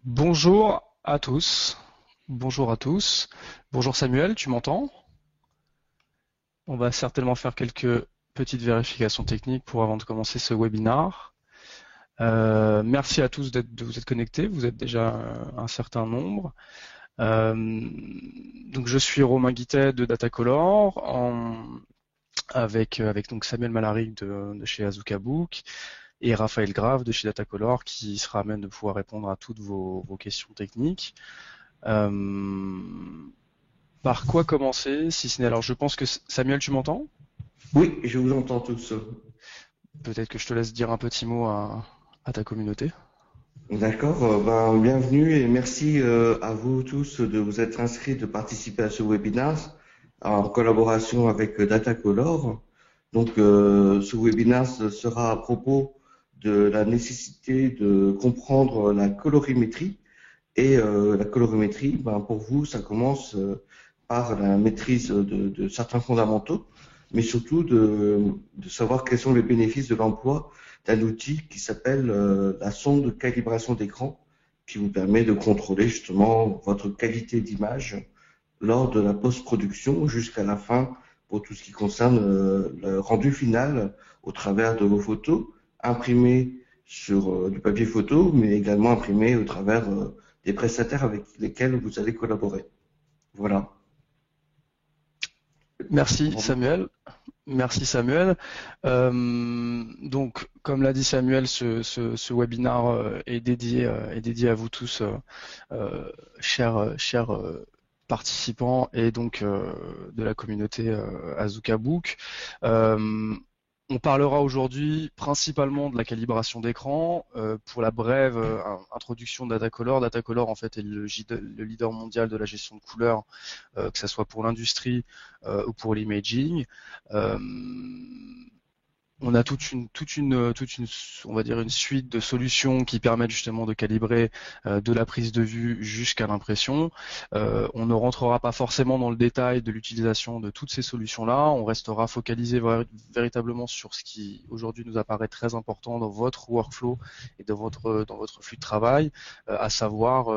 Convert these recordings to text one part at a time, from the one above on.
Bonjour à tous. Bonjour à tous. Bonjour Samuel, tu m'entends? On va certainement faire quelques petites vérifications techniques pour avant de commencer ce webinar. Merci à tous de vous être connectés. Vous êtes déjà un certain nombre. Donc je suis Romain Guittet de Datacolor avec donc Samuel Malaric de chez Azuka Book et Raphaël Grave de chez Datacolor qui sera à même de pouvoir répondre à toutes vos questions techniques. Par quoi commencer, si ce n'est... Alors je pense que Samuel, tu m'entends? Oui, je vous entends tous. Peut-être que je te laisse dire un petit mot à ta communauté. D'accord, bienvenue et merci à vous tous de vous être inscrits, de participer à ce webinaire en collaboration avec Datacolor. Donc, ce webinaire sera à propos de la nécessité de comprendre la colorimétrie. Et la colorimétrie, pour vous, ça commence par la maîtrise de certains fondamentaux, mais surtout de savoir quels sont les bénéfices de l'emploi d'un outil qui s'appelle la sonde de calibration d'écran, qui vous permet de contrôler justement votre qualité d'image lors de la post-production jusqu'à la fin pour tout ce qui concerne le rendu final au travers de vos photos imprimées sur du papier photo, mais également imprimées au travers des prestataires avec lesquels vous allez collaborer. Voilà. Merci Samuel. Merci Samuel. Donc, comme l'a dit Samuel, ce webinaire est dédié à vous tous, chers participants et donc de la communauté Azuka Book. On parlera aujourd'hui principalement de la calibration d'écran. Pour la brève introduction de Datacolor, Datacolor en fait est le leader mondial de la gestion de couleurs, que ce soit pour l'industrie ou pour l'imaging. On a on va dire une suite de solutions qui permettent justement de calibrer de la prise de vue jusqu'à l'impression. On ne rentrera pas forcément dans le détail de l'utilisation de toutes ces solutions-là. On restera focalisé véritablement sur ce qui aujourd'hui nous apparaît très important dans votre workflow et dans votre flux de travail, à savoir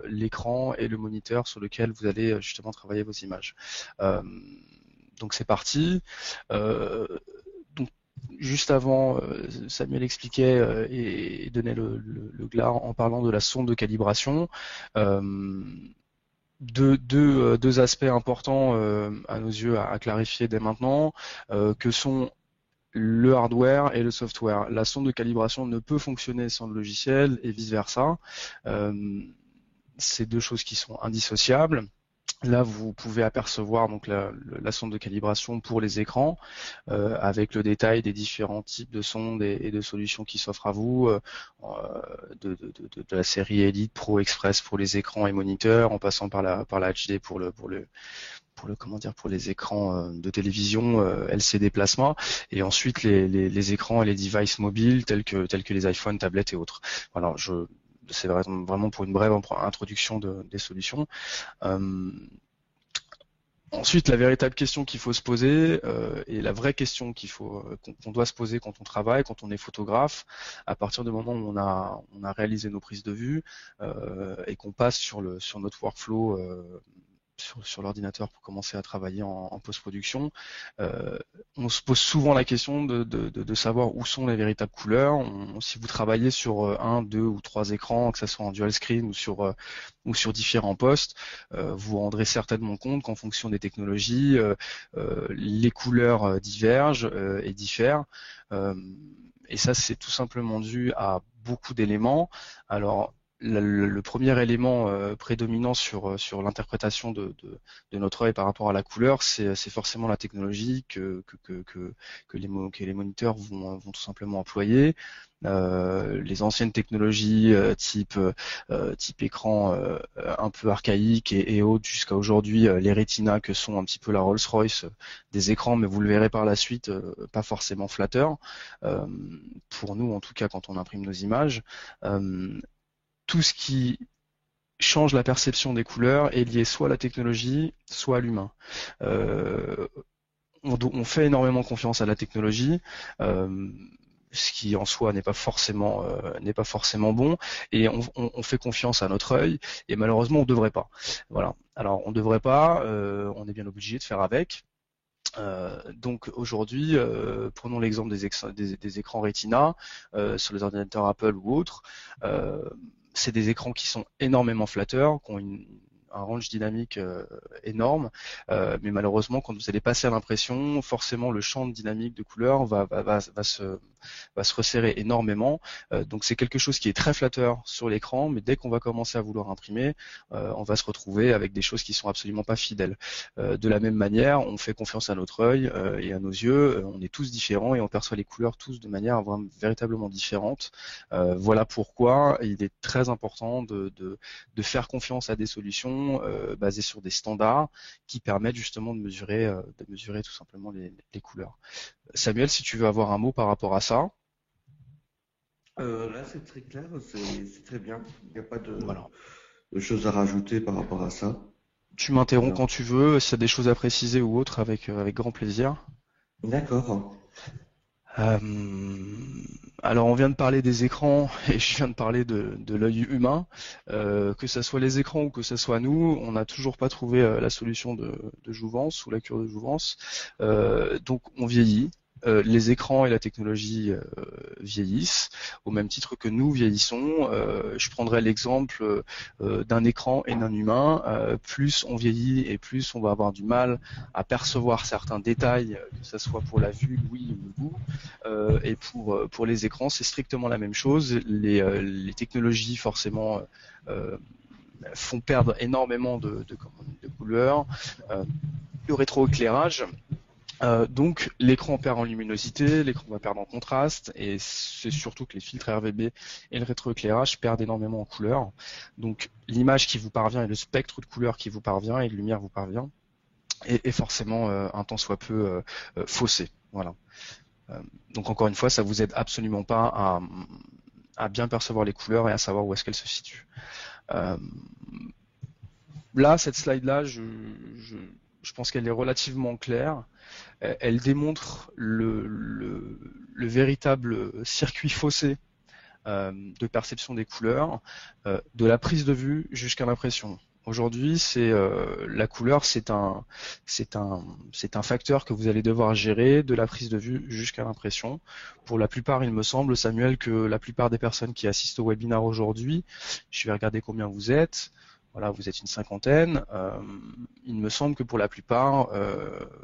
l'écran et le moniteur sur lequel vous allez justement travailler vos images. Donc c'est parti. Donc juste avant, Samuel expliquait et donnait le glas en parlant de la sonde de calibration. Deux aspects importants à nos yeux à clarifier dès maintenant, que sont le hardware et le software. La sonde de calibration ne peut fonctionner sans le logiciel et vice-versa. C'est deux choses qui sont indissociables. Là, vous pouvez apercevoir donc la sonde de calibration pour les écrans, avec le détail des différents types de sondes et de solutions qui s'offrent à vous, de la série Elite, Pro, Express pour les écrans et moniteurs, en passant par la HD pour les écrans de télévision LCD plasma, et ensuite les écrans et les devices mobiles tels que les iPhones, tablettes et autres. Voilà, c'est vraiment pour une brève introduction des solutions. Ensuite, la véritable question qu'il faut se poser, et la vraie question qu'on doit se poser quand on travaille, quand on est photographe, à partir du moment où on a réalisé nos prises de vue et qu'on passe sur notre workflow sur l'ordinateur pour commencer à travailler en post-production, on se pose souvent la question de savoir où sont les véritables couleurs. Si vous travaillez sur un, deux ou trois écrans, que ce soit en dual screen ou sur différents postes, vous vous rendrez certainement compte qu'en fonction des technologies, les couleurs divergent et diffèrent. Et ça, c'est tout simplement dû à beaucoup d'éléments. Alors, le premier élément prédominant sur l'interprétation de notre œil par rapport à la couleur, c'est forcément la technologie que les moniteurs vont tout simplement employer. Les anciennes technologies type écran un peu archaïque et autres jusqu'à aujourd'hui, les Retina que sont un petit peu la Rolls-Royce des écrans, mais vous le verrez par la suite, pas forcément flatteur, pour nous en tout cas quand on imprime nos images. Tout ce qui change la perception des couleurs est lié soit à la technologie, soit à l'humain. on fait énormément confiance à la technologie. Ce qui en soi n'est pas forcément bon, et on fait confiance à notre œil, et malheureusement on devrait pas. Voilà. Alors on devrait pas, on est bien obligé de faire avec. Donc aujourd'hui, prenons l'exemple des écrans Retina sur les ordinateurs Apple ou autres. C'est des écrans qui sont énormément flatteurs, qui ont un range dynamique énorme, mais malheureusement quand vous allez passer à l'impression, forcément le champ de dynamique de couleur va se resserrer énormément. Donc c'est quelque chose qui est très flatteur sur l'écran, mais dès qu'on va commencer à vouloir imprimer, on va se retrouver avec des choses qui sont absolument pas fidèles. De la même manière, on fait confiance à notre œil et à nos yeux. On est tous différents et on perçoit les couleurs tous de manière véritablement différente. Voilà pourquoi il est très important de faire confiance à des solutions basées sur des standards qui permettent justement de mesurer tout simplement les couleurs. Samuel, si tu veux avoir un mot par rapport à ça. Là, c'est très clair, c'est très bien. Il n'y a pas Voilà. de choses à rajouter par rapport à ça. Tu Très m'interromps bien. quand tu veux, si tu as des choses à préciser ou autre, avec grand plaisir. D'accord. Euh, alors on vient de parler des écrans et je viens de parler de l'œil humain. Que ce soit les écrans ou que ce soit nous, on n'a toujours pas trouvé la solution de jouvence ou la cure de jouvence. Donc on vieillit. Les écrans et la technologie vieillissent au même titre que nous vieillissons. Je prendrai l'exemple d'un écran et d'un humain. Plus on vieillit et plus on va avoir du mal à percevoir certains détails, que ce soit pour la vue, l'ouïe ou le goût. Et pour les écrans, c'est strictement la même chose. Les technologies forcément font perdre énormément de couleurs. Le rétroéclairage. Donc l'écran perd en luminosité, l'écran va perdre en contraste, et c'est surtout que les filtres RGB et le rétroéclairage perdent énormément en couleur. Donc l'image qui vous parvient et le spectre de couleurs qui vous parvient et de lumière vous parvient est forcément un tant soit peu faussé. Voilà. Donc encore une fois, ça vous aide absolument pas à bien percevoir les couleurs et à savoir où est-ce qu'elles se situent. Là, cette slide-là, je pense qu'elle est relativement claire. Elle démontre le véritable circuit faussé de perception des couleurs, de la prise de vue jusqu'à l'impression. Aujourd'hui, la couleur, c'est un facteur que vous allez devoir gérer de la prise de vue jusqu'à l'impression. Pour la plupart, il me semble, Samuel, que la plupart des personnes qui assistent au webinaire aujourd'hui, je vais regarder combien vous êtes. Voilà, vous êtes une cinquantaine. Il me semble que pour la plupart,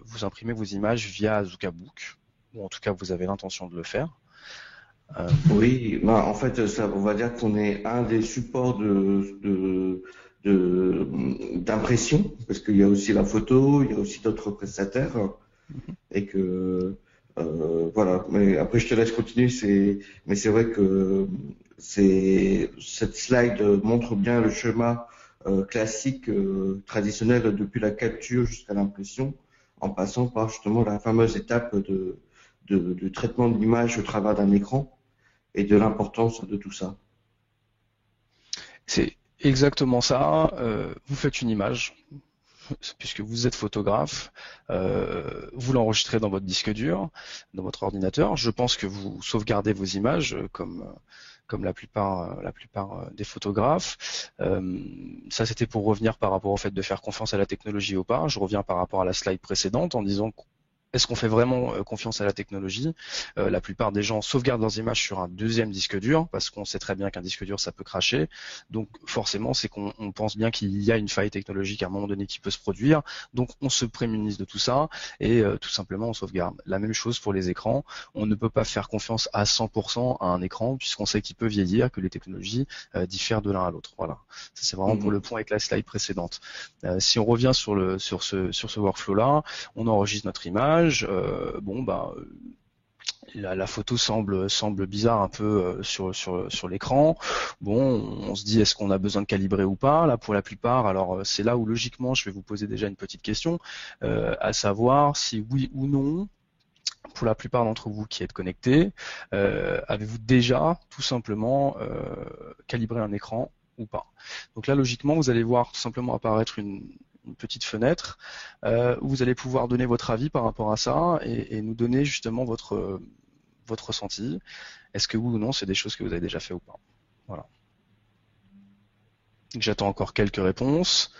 vous imprimez vos images via Zukabook, ou en tout cas, vous avez l'intention de le faire. Oui, bah, en fait, ça, on va dire qu'on est un des supports d'impression, parce qu'il y a aussi la photo, il y a aussi d'autres prestataires, et que voilà. Mais après, je te laisse continuer. Mais c'est vrai que cette slide montre bien le schéma classique, traditionnel depuis la capture jusqu'à l'impression, en passant par justement la fameuse étape de traitement de l'image au travers d'un écran et de l'importance de tout ça. C'est exactement ça. Vous faites une image, puisque vous êtes photographe, vous l'enregistrez dans votre disque dur, dans votre ordinateur. Je pense que vous sauvegardez vos images comme la plupart des photographes. Ça, c'était pour revenir par rapport au fait de faire confiance à la technologie ou pas. Je reviens par rapport à la slide précédente en disant est-ce qu'on fait vraiment confiance à la technologie? La plupart des gens sauvegardent leurs images sur un deuxième disque dur parce qu'on sait très bien qu'un disque dur ça peut cracher. Donc forcément c'est qu'on pense bien qu'il y a une faille technologique à un moment donné qui peut se produire. Donc on se prémunise de tout ça et tout simplement on sauvegarde. La même chose pour les écrans. On ne peut pas faire confiance à 100% à un écran puisqu'on sait qu'il peut vieillir, que les technologies diffèrent de l'un à l'autre. Voilà. Ça c'est vraiment pour le point avec la slide précédente. Si on revient sur ce workflow là, on enregistre notre image. La photo semble bizarre un peu sur l'écran. Bon, on se dit est-ce qu'on a besoin de calibrer ou pas? Là, pour la plupart, alors c'est là où logiquement je vais vous poser déjà une petite question, à savoir si oui ou non, pour la plupart d'entre vous qui êtes connectés, avez-vous déjà tout simplement calibré un écran ou pas? Donc là, logiquement, vous allez voir tout simplement apparaître une une petite fenêtre où vous allez pouvoir donner votre avis par rapport à ça et nous donner justement votre ressenti. Est-ce que oui ou non, c'est des choses que vous avez déjà fait ou pas. Voilà. J'attends encore quelques réponses.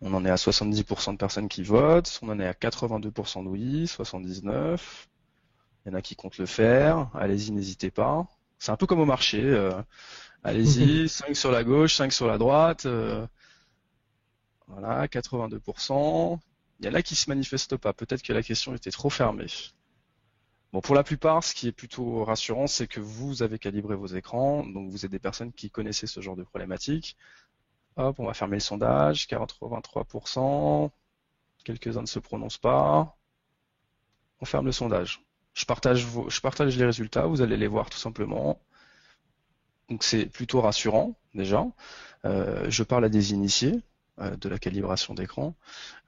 On en est à 70% de personnes qui votent, on en est à 82% de oui, 79%. Il y en a qui comptent le faire. Allez-y, n'hésitez pas. C'est un peu comme au marché. Allez-y, 5 sur la gauche, 5 sur la droite. Voilà, 82%. Il y en a qui se manifestent pas. Peut-être que la question était trop fermée. Bon, pour la plupart, ce qui est plutôt rassurant, c'est que vous avez calibré vos écrans, donc vous êtes des personnes qui connaissaient ce genre de problématique. Hop, on va fermer le sondage, 83%. Quelques-uns ne se prononcent pas. On ferme le sondage. Je partage les résultats, vous allez les voir tout simplement. Donc c'est plutôt rassurant déjà. Je parle à des initiés de la calibration d'écran.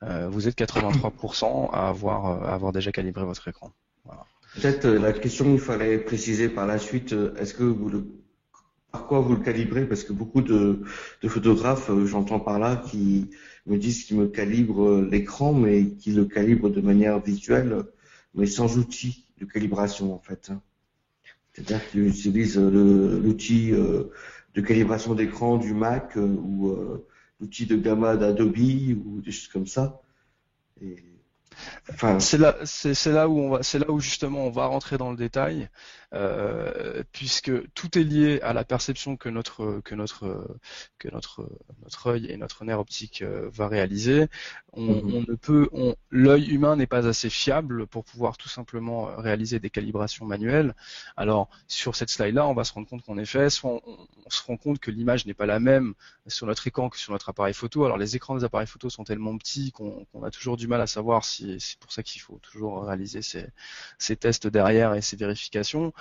Vous êtes 83% à avoir déjà calibré votre écran. Voilà. Peut-être la question il fallait préciser par la suite, est-ce que par quoi vous le calibrez? Parce que beaucoup de photographes, j'entends par là, qui me disent qu'ils me calibrent l'écran, mais qu'ils le calibrent de manière visuelle, mais sans outil de calibration en fait. C'est-à-dire qu'ils utilisent l'outil de calibration d'écran du Mac ou l'outil de gamma d'Adobe ou des choses comme ça. Et, enfin, c'est là où justement on va rentrer dans le détail, puisque tout est lié à la perception que notre œil et notre nerf optique va réaliser. L'œil humain n'est pas assez fiable pour pouvoir tout simplement réaliser des calibrations manuelles. Alors sur cette slide-là, on va se rendre compte qu'en effet, soit on se rend compte que l'image n'est pas la même sur notre écran que sur notre appareil photo. Alors les écrans des appareils photo sont tellement petits qu'on a toujours du mal à savoir si c'est pour ça qu'il faut toujours réaliser ces tests derrière et ces vérifications.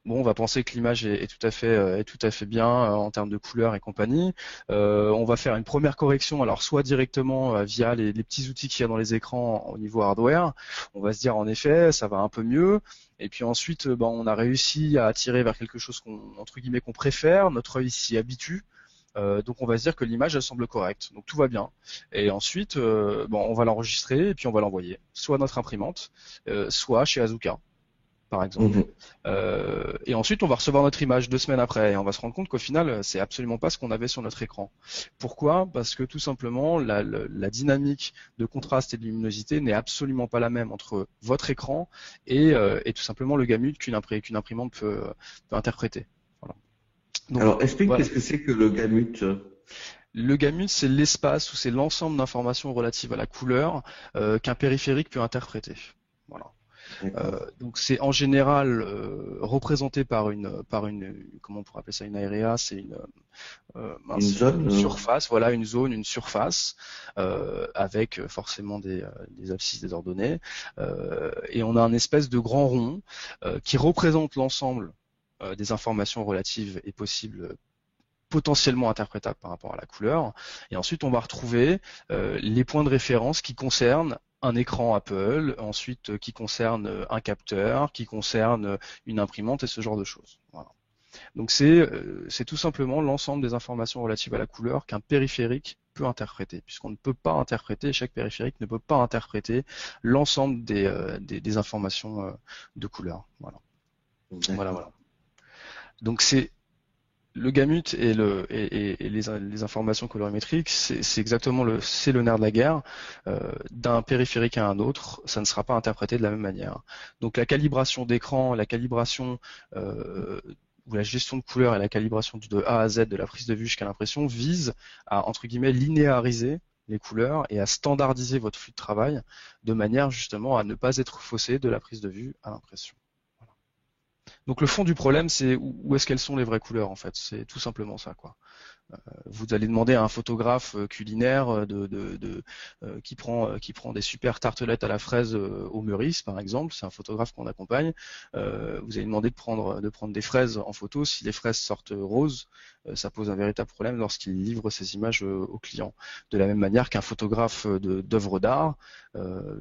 Bon, on va penser que l'image est tout à fait bien en termes de couleur et compagnie. On va faire une première correction, alors soit directement via les petits outils qu'il y a dans les écrans au niveau hardware. On va se dire en effet, ça va un peu mieux. Et puis ensuite, on a réussi à tirer vers quelque chose qu'on préfère. Notre œil s'y habitue. Donc on va se dire que l'image elle semble correcte, donc tout va bien. Et ensuite, on va l'enregistrer et puis on va l'envoyer, soit à notre imprimante, soit chez Azuka, par exemple. Et ensuite on va recevoir notre image 2 semaines après et on va se rendre compte qu'au final c'est absolument pas ce qu'on avait sur notre écran. Pourquoi? Parce que tout simplement la dynamique de contraste et de luminosité n'est absolument pas la même entre votre écran et tout simplement le gamut qu'une imprimante peut interpréter. Voilà. Donc, alors explique voilà. qu'est-ce que c'est que le gamut? Le gamut, c'est l'espace ou c'est l'ensemble d'informations relatives à la couleur qu'un périphérique peut interpréter. Voilà. Donc c'est en général représenté par une comment on pourrait appeler ça, une area, c'est une zone, une surface, voilà, une zone, une surface avec forcément des abscisses désordonnées et on a un espèce de grand rond qui représente l'ensemble des informations relatives et possibles potentiellement interprétables par rapport à la couleur. Et ensuite, on va retrouver les points de référence qui concernent un écran Apple, ensuite qui concerne un capteur, qui concerne une imprimante et ce genre de choses. Voilà. Donc c'est tout simplement l'ensemble des informations relatives à la couleur qu'un périphérique peut interpréter, puisqu'on ne peut pas interpréter, chaque périphérique ne peut pas interpréter l'ensemble des informations de couleur. Voilà. Voilà. Donc c'est le gamut et les informations colorimétriques, c'est exactement le nerf de la guerre. D'un périphérique à un autre, ça ne sera pas interprété de la même manière. Donc la calibration d'écran, la calibration ou la gestion de couleur et la calibration de A à Z de la prise de vue jusqu'à l'impression vise à, entre guillemets, linéariser les couleurs et à standardiser votre flux de travail de manière justement à ne pas être faussé de la prise de vue à l'impression. Donc le fond du problème, c'est où est-ce qu'elles sont les vraies couleurs en fait. C'est tout simplement ça, quoi. Vous allez demander à un photographe culinaire qui prend des super tartelettes à la fraise au Meurice, par exemple. C'est un photographe qu'on accompagne. Vous allez demander de prendre des fraises en photo. Si les fraises sortent roses, ça pose un véritable problème lorsqu'il livre ses images au client. De la même manière qu'un photographe d'œuvres d'art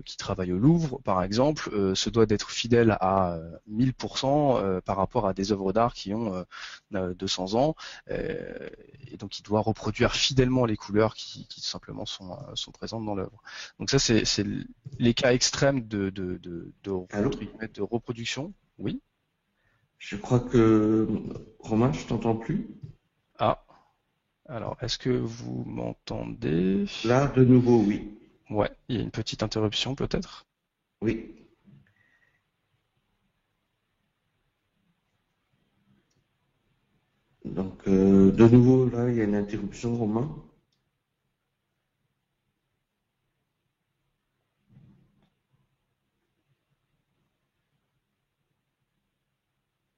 qui travaille au Louvre, par exemple, se doit d'être fidèle à 1000% par rapport à des œuvres d'art qui ont 200 ans, et donc il doit reproduire fidèlement les couleurs qui tout simplement sont présentes dans l'œuvre. Donc ça c'est les cas extrêmes Allô? de reproduction. Oui. Je crois que Romain, je t'entends plus. Ah, alors est-ce que vous m'entendez? Là, de nouveau, oui. Ouais, il y a une petite interruption peut-être. Oui. Donc, de nouveau, là, il y a une interruption, Romain.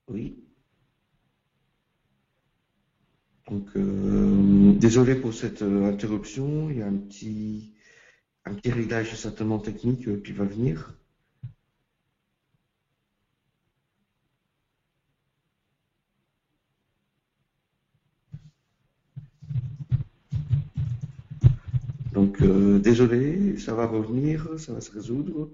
Oui. Donc, désolé pour cette interruption. Il y a un petit réglage certainement technique qui va venir. Donc, désolé, ça va revenir, ça va se résoudre.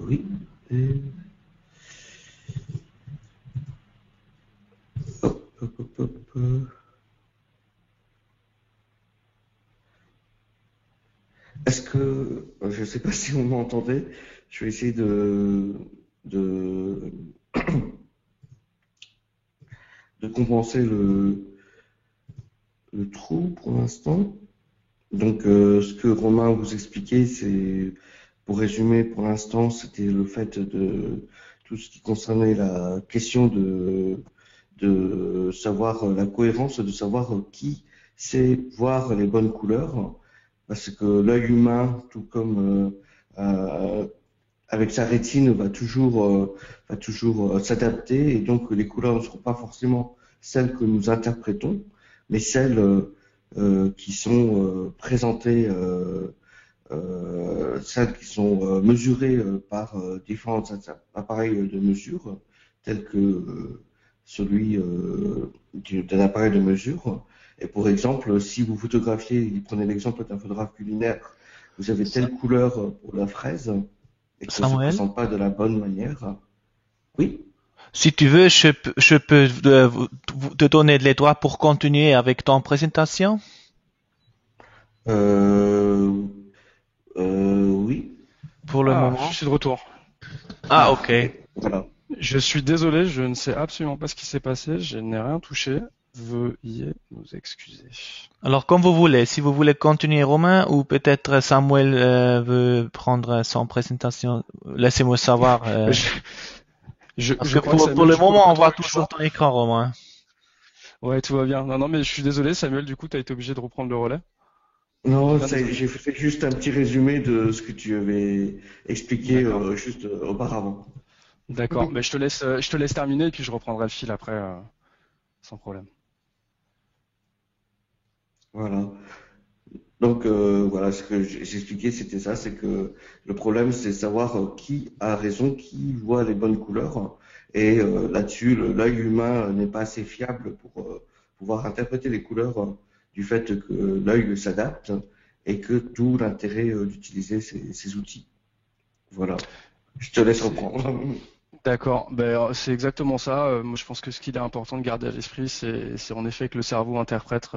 Oui. Et- hop, hop, hop, hop. Est-ce que, je ne sais pas si vous m'entendez, je vais essayer de, de compenser le trou pour l'instant. Donc, ce que Romain vous expliquait, c'est, pour résumer, pour l'instant, c'était le fait de tout ce qui concernait la question de savoir la cohérence, de savoir qui sait voir les bonnes couleurs, parce que l'œil humain, tout comme avec sa rétine, va toujours s'adapter, et donc les couleurs ne seront pas forcément celles que nous interprétons, mais celles qui sont présentées, celles qui sont mesurées par différents appareils de mesure, tels que celui d'un appareil de mesure. Et pour exemple, si vous photographiez, prenez l'exemple d'un photographe culinaire, vous avez telle couleur pour la fraise et qu'elle ne se Samuel, présente pas de la bonne manière. Oui. si tu veux, je peux te donner les droits pour continuer avec ton présentation. Euh, oui. Pour le Ah, je moment. suis de retour. Ah, ok. Voilà. Je suis désolé, je ne sais absolument pas ce qui s'est passé, je n'ai rien touché. Veuillez nous excuser. Alors, comme vous voulez, si vous voulez continuer Romain ou peut-être Samuel veut prendre son présentation, laissez-moi savoir. Je, Parce je que crois que pour Samuel, le du coup, a moment, pas on trop voit eu le toujours choix. ton écran, Romain. Ouais, tout va bien. Non, non, mais je suis désolé, Samuel, du coup, tu as été obligé de reprendre le relais. Non, Bien désolé. j'ai fait juste un petit résumé de ce que tu avais expliqué D'accord. juste auparavant. D'accord. Mais je te laisse terminer et puis je reprendrai le fil après, sans problème. Voilà. Donc voilà, ce que j'ai expliqué, c'était ça, c'est que le problème, c'est de savoir qui a raison, qui voit les bonnes couleurs. Et là-dessus, l'œil humain n'est pas assez fiable pour pouvoir interpréter les couleurs du fait que l'œil s'adapte et que tout l'intérêt d'utiliser ces outils. Voilà. Je te laisse C'est reprendre. D'accord, c'est exactement ça. Moi, je pense que ce qu'il est important de garder à l'esprit, c'est en effet que le cerveau interprète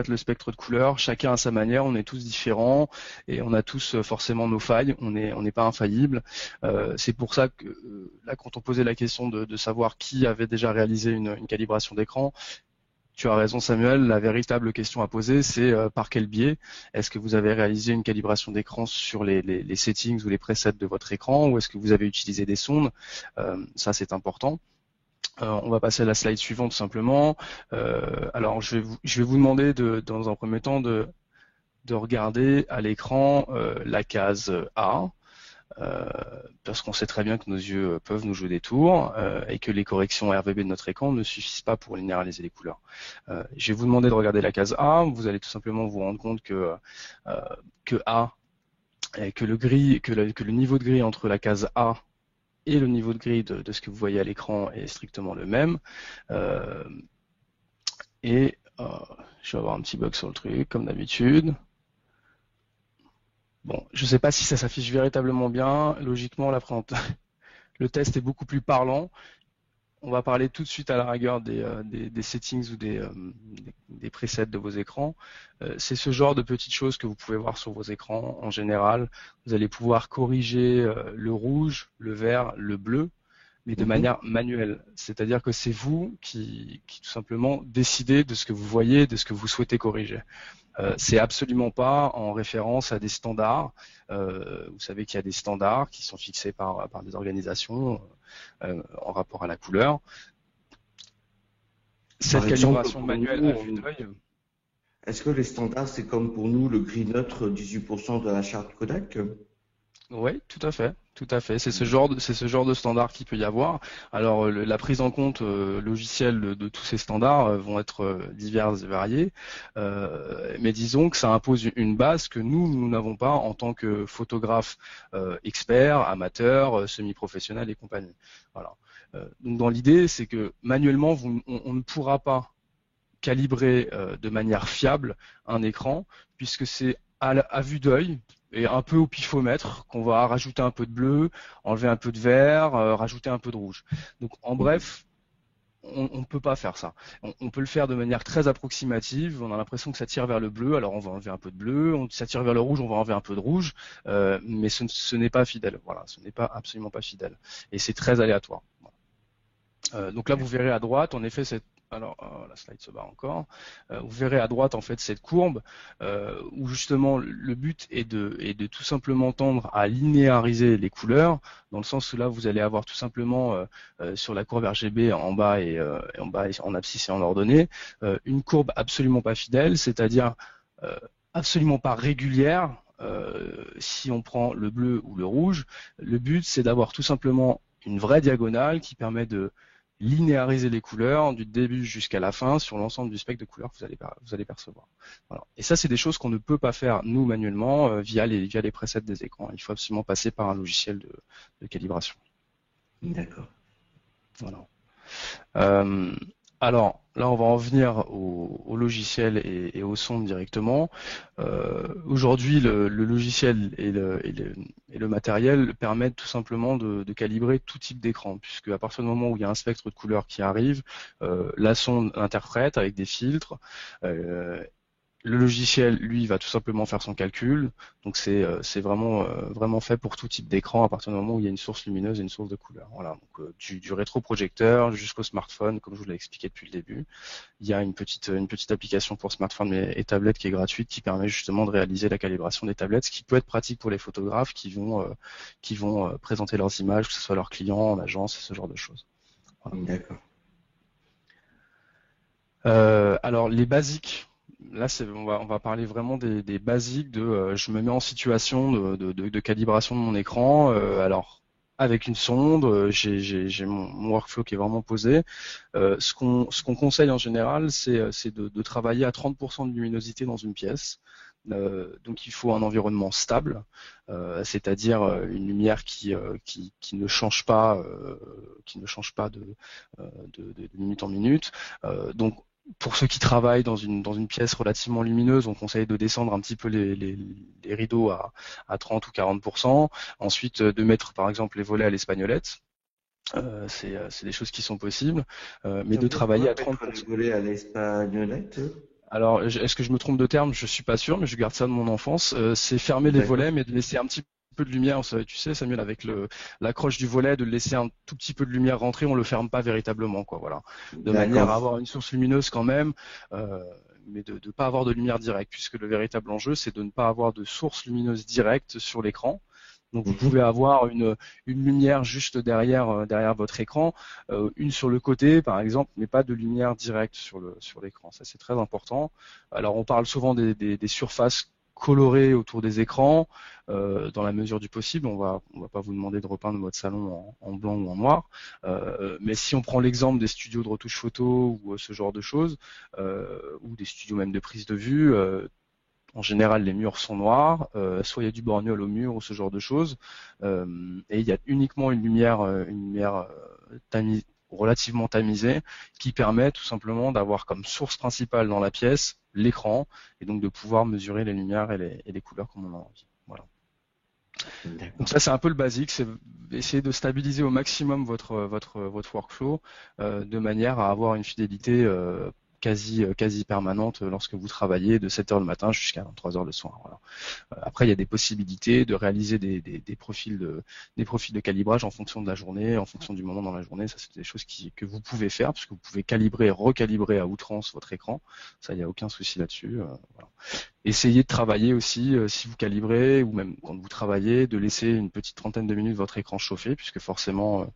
le spectre de couleurs. Chacun à sa manière, on est tous différents et on a tous forcément nos failles. On n'est pas infaillible. C'est pour ça que là, quand on posait la question de savoir qui avait déjà réalisé une calibration d'écran, tu as raison Samuel, la véritable question à poser, c'est par quel biais est-ce que vous avez réalisé une calibration d'écran sur les settings ou les presets de votre écran, ou est-ce que vous avez utilisé des sondes. Ça c'est important. On va passer à la slide suivante tout simplement. Alors je vais vous demander dans un premier temps de regarder à l'écran la case A. parce qu'on sait très bien que nos yeux peuvent nous jouer des tours et que les corrections RVB de notre écran ne suffisent pas pour linéariser les couleurs. Je vais vous demander de regarder la case A. Vous allez tout simplement vous rendre compte que A et que le niveau de gris entre la case A et le niveau de gris de ce que vous voyez à l'écran est strictement le même. Je vais avoir un petit bug sur le truc, comme d'habitude. Bon, je ne sais pas si ça s'affiche véritablement bien. Logiquement, le test est beaucoup plus parlant. On va parler tout de suite à la rigueur des settings ou des presets de vos écrans. C'est ce genre de petites choses que vous pouvez voir sur vos écrans en général. Vous allez pouvoir corriger le rouge, le vert, le bleu, mais de manière manuelle. C'est-à-dire que c'est vous qui tout simplement décidez de ce que vous voyez, de ce que vous souhaitez corriger. C'est absolument pas en référence à des standards. Vous savez qu'il y a des standards qui sont fixés par des organisations en rapport à la couleur. Cette calibration manuelle à vue d'œil. Est-ce que les standards, c'est comme pour nous le gris neutre 18% de la charte Kodak? Oui, tout à fait. Tout à fait. C'est ce genre de standard qu'il peut y avoir. Alors la prise en compte logicielle de tous ces standards vont être diverses et variées, mais disons que ça impose une base que nous n'avons pas en tant que photographe expert, amateur, semi-professionnel et compagnie. Voilà. Donc dans l'idée, c'est que manuellement, on ne pourra pas calibrer de manière fiable un écran, puisque c'est à vue d'œil et un peu au pifomètre qu'on va rajouter un peu de bleu, enlever un peu de vert, rajouter un peu de rouge. Donc en bref, on ne peut pas faire ça. On peut le faire de manière très approximative, on a l'impression que ça tire vers le bleu, alors on va enlever un peu de bleu, ça tire vers le rouge, on va enlever un peu de rouge, mais ce n'est pas fidèle. Voilà, ce n'est pas absolument pas fidèle. Et c'est très aléatoire. Donc là, vous verrez à droite, en effet, alors la slide se barre encore. Vous verrez à droite en fait cette courbe où justement le but est de tout simplement tendre à linéariser les couleurs, dans le sens où là vous allez avoir tout simplement sur la courbe RGB en bas et en abscisse et en ordonnée une courbe absolument pas fidèle, c'est-à-dire absolument pas régulière. Si on prend le bleu ou le rouge, le but c'est d'avoir tout simplement une vraie diagonale qui permet de linéariser les couleurs du début jusqu'à la fin sur l'ensemble du spectre de couleurs que vous allez percevoir. Voilà. Et ça, c'est des choses qu'on ne peut pas faire nous manuellement via les presets des écrans. Il faut absolument passer par un logiciel de calibration. D'accord. Voilà. Alors là, on va en venir au logiciel et au son directement. Aujourd'hui, le logiciel et le matériel permettent tout simplement de calibrer tout type d'écran, puisque à partir du moment où il y a un spectre de couleurs qui arrive, la sonde interprète avec des filtres. Le logiciel, lui, va tout simplement faire son calcul. Donc c'est vraiment fait pour tout type d'écran à partir du moment où il y a une source lumineuse et une source de couleur. Voilà. Donc du rétroprojecteur jusqu'au smartphone, comme je vous l'ai expliqué depuis le début. Il y a une petite application pour smartphone et tablette qui est gratuite qui permet justement de réaliser la calibration des tablettes, ce qui peut être pratique pour les photographes qui vont présenter leurs images, que ce soit leurs clients, en agence, ce genre de choses. Voilà. D'accord. Alors les basiques. Là, on va parler vraiment des basiques de je me mets en situation de calibration de mon écran. Alors, avec une sonde, j'ai mon workflow qui est vraiment posé. Ce qu'on conseille en général, c'est de travailler à 30% de luminosité dans une pièce. Donc, il faut un environnement stable, c'est-à-dire une lumière qui ne change pas, de minute en minute. Donc pour ceux qui travaillent dans une pièce relativement lumineuse, on conseille de descendre un petit peu les rideaux à 30 ou 40%. Ensuite, de mettre par exemple les volets à l'espagnolette. C'est des choses qui sont possibles, mais de travailler à 30%. Les volets à l'espagnolette. Alors, est-ce que je me trompe de terme? Je suis pas sûr, mais je garde ça de mon enfance. C'est fermer les volets, mais de laisser un petit peu de lumière. Tu sais, Samuel, avec l'accroche du volet, de laisser un tout petit peu de lumière rentrer, on le ferme pas véritablement, quoi. Voilà, de manière à avoir une source lumineuse quand même, mais de ne pas avoir de lumière directe, puisque le véritable enjeu, c'est de ne pas avoir de source lumineuse directe sur l'écran. Donc vous pouvez avoir une lumière juste derrière votre écran, une sur le côté par exemple, mais pas de lumière directe sur l'écran. Ça c'est très important. Alors on parle souvent des surfaces coloré autour des écrans dans la mesure du possible. On va pas vous demander de repeindre votre salon en blanc ou en noir, mais si on prend l'exemple des studios de retouche photo ou ce genre de choses, ou des studios même de prise de vue, en général, les murs sont noirs, soit il y a du borgnole au mur ou ce genre de choses, et il y a uniquement une lumière relativement tamisée qui permet tout simplement d'avoir comme source principale dans la pièce l'écran et donc de pouvoir mesurer les lumières et les couleurs comme on a envie. Voilà. Donc ça c'est un peu le basique, c'est essayer de stabiliser au maximum votre workflow de manière à avoir une fidélité quasi permanente lorsque vous travaillez de 7h le matin jusqu'à 23h le soir. Voilà. Après, il y a des possibilités de réaliser des profils de calibrage en fonction de la journée, en fonction du moment dans la journée. Ça, c'est des choses que vous pouvez faire, parce que vous pouvez calibrer, recalibrer à outrance votre écran. Ça, il n'y a aucun souci là-dessus. Voilà. Essayez de travailler aussi, si vous calibrez, ou même quand vous travaillez, de laisser une petite trentaine de minutes votre écran chauffer, puisque forcément,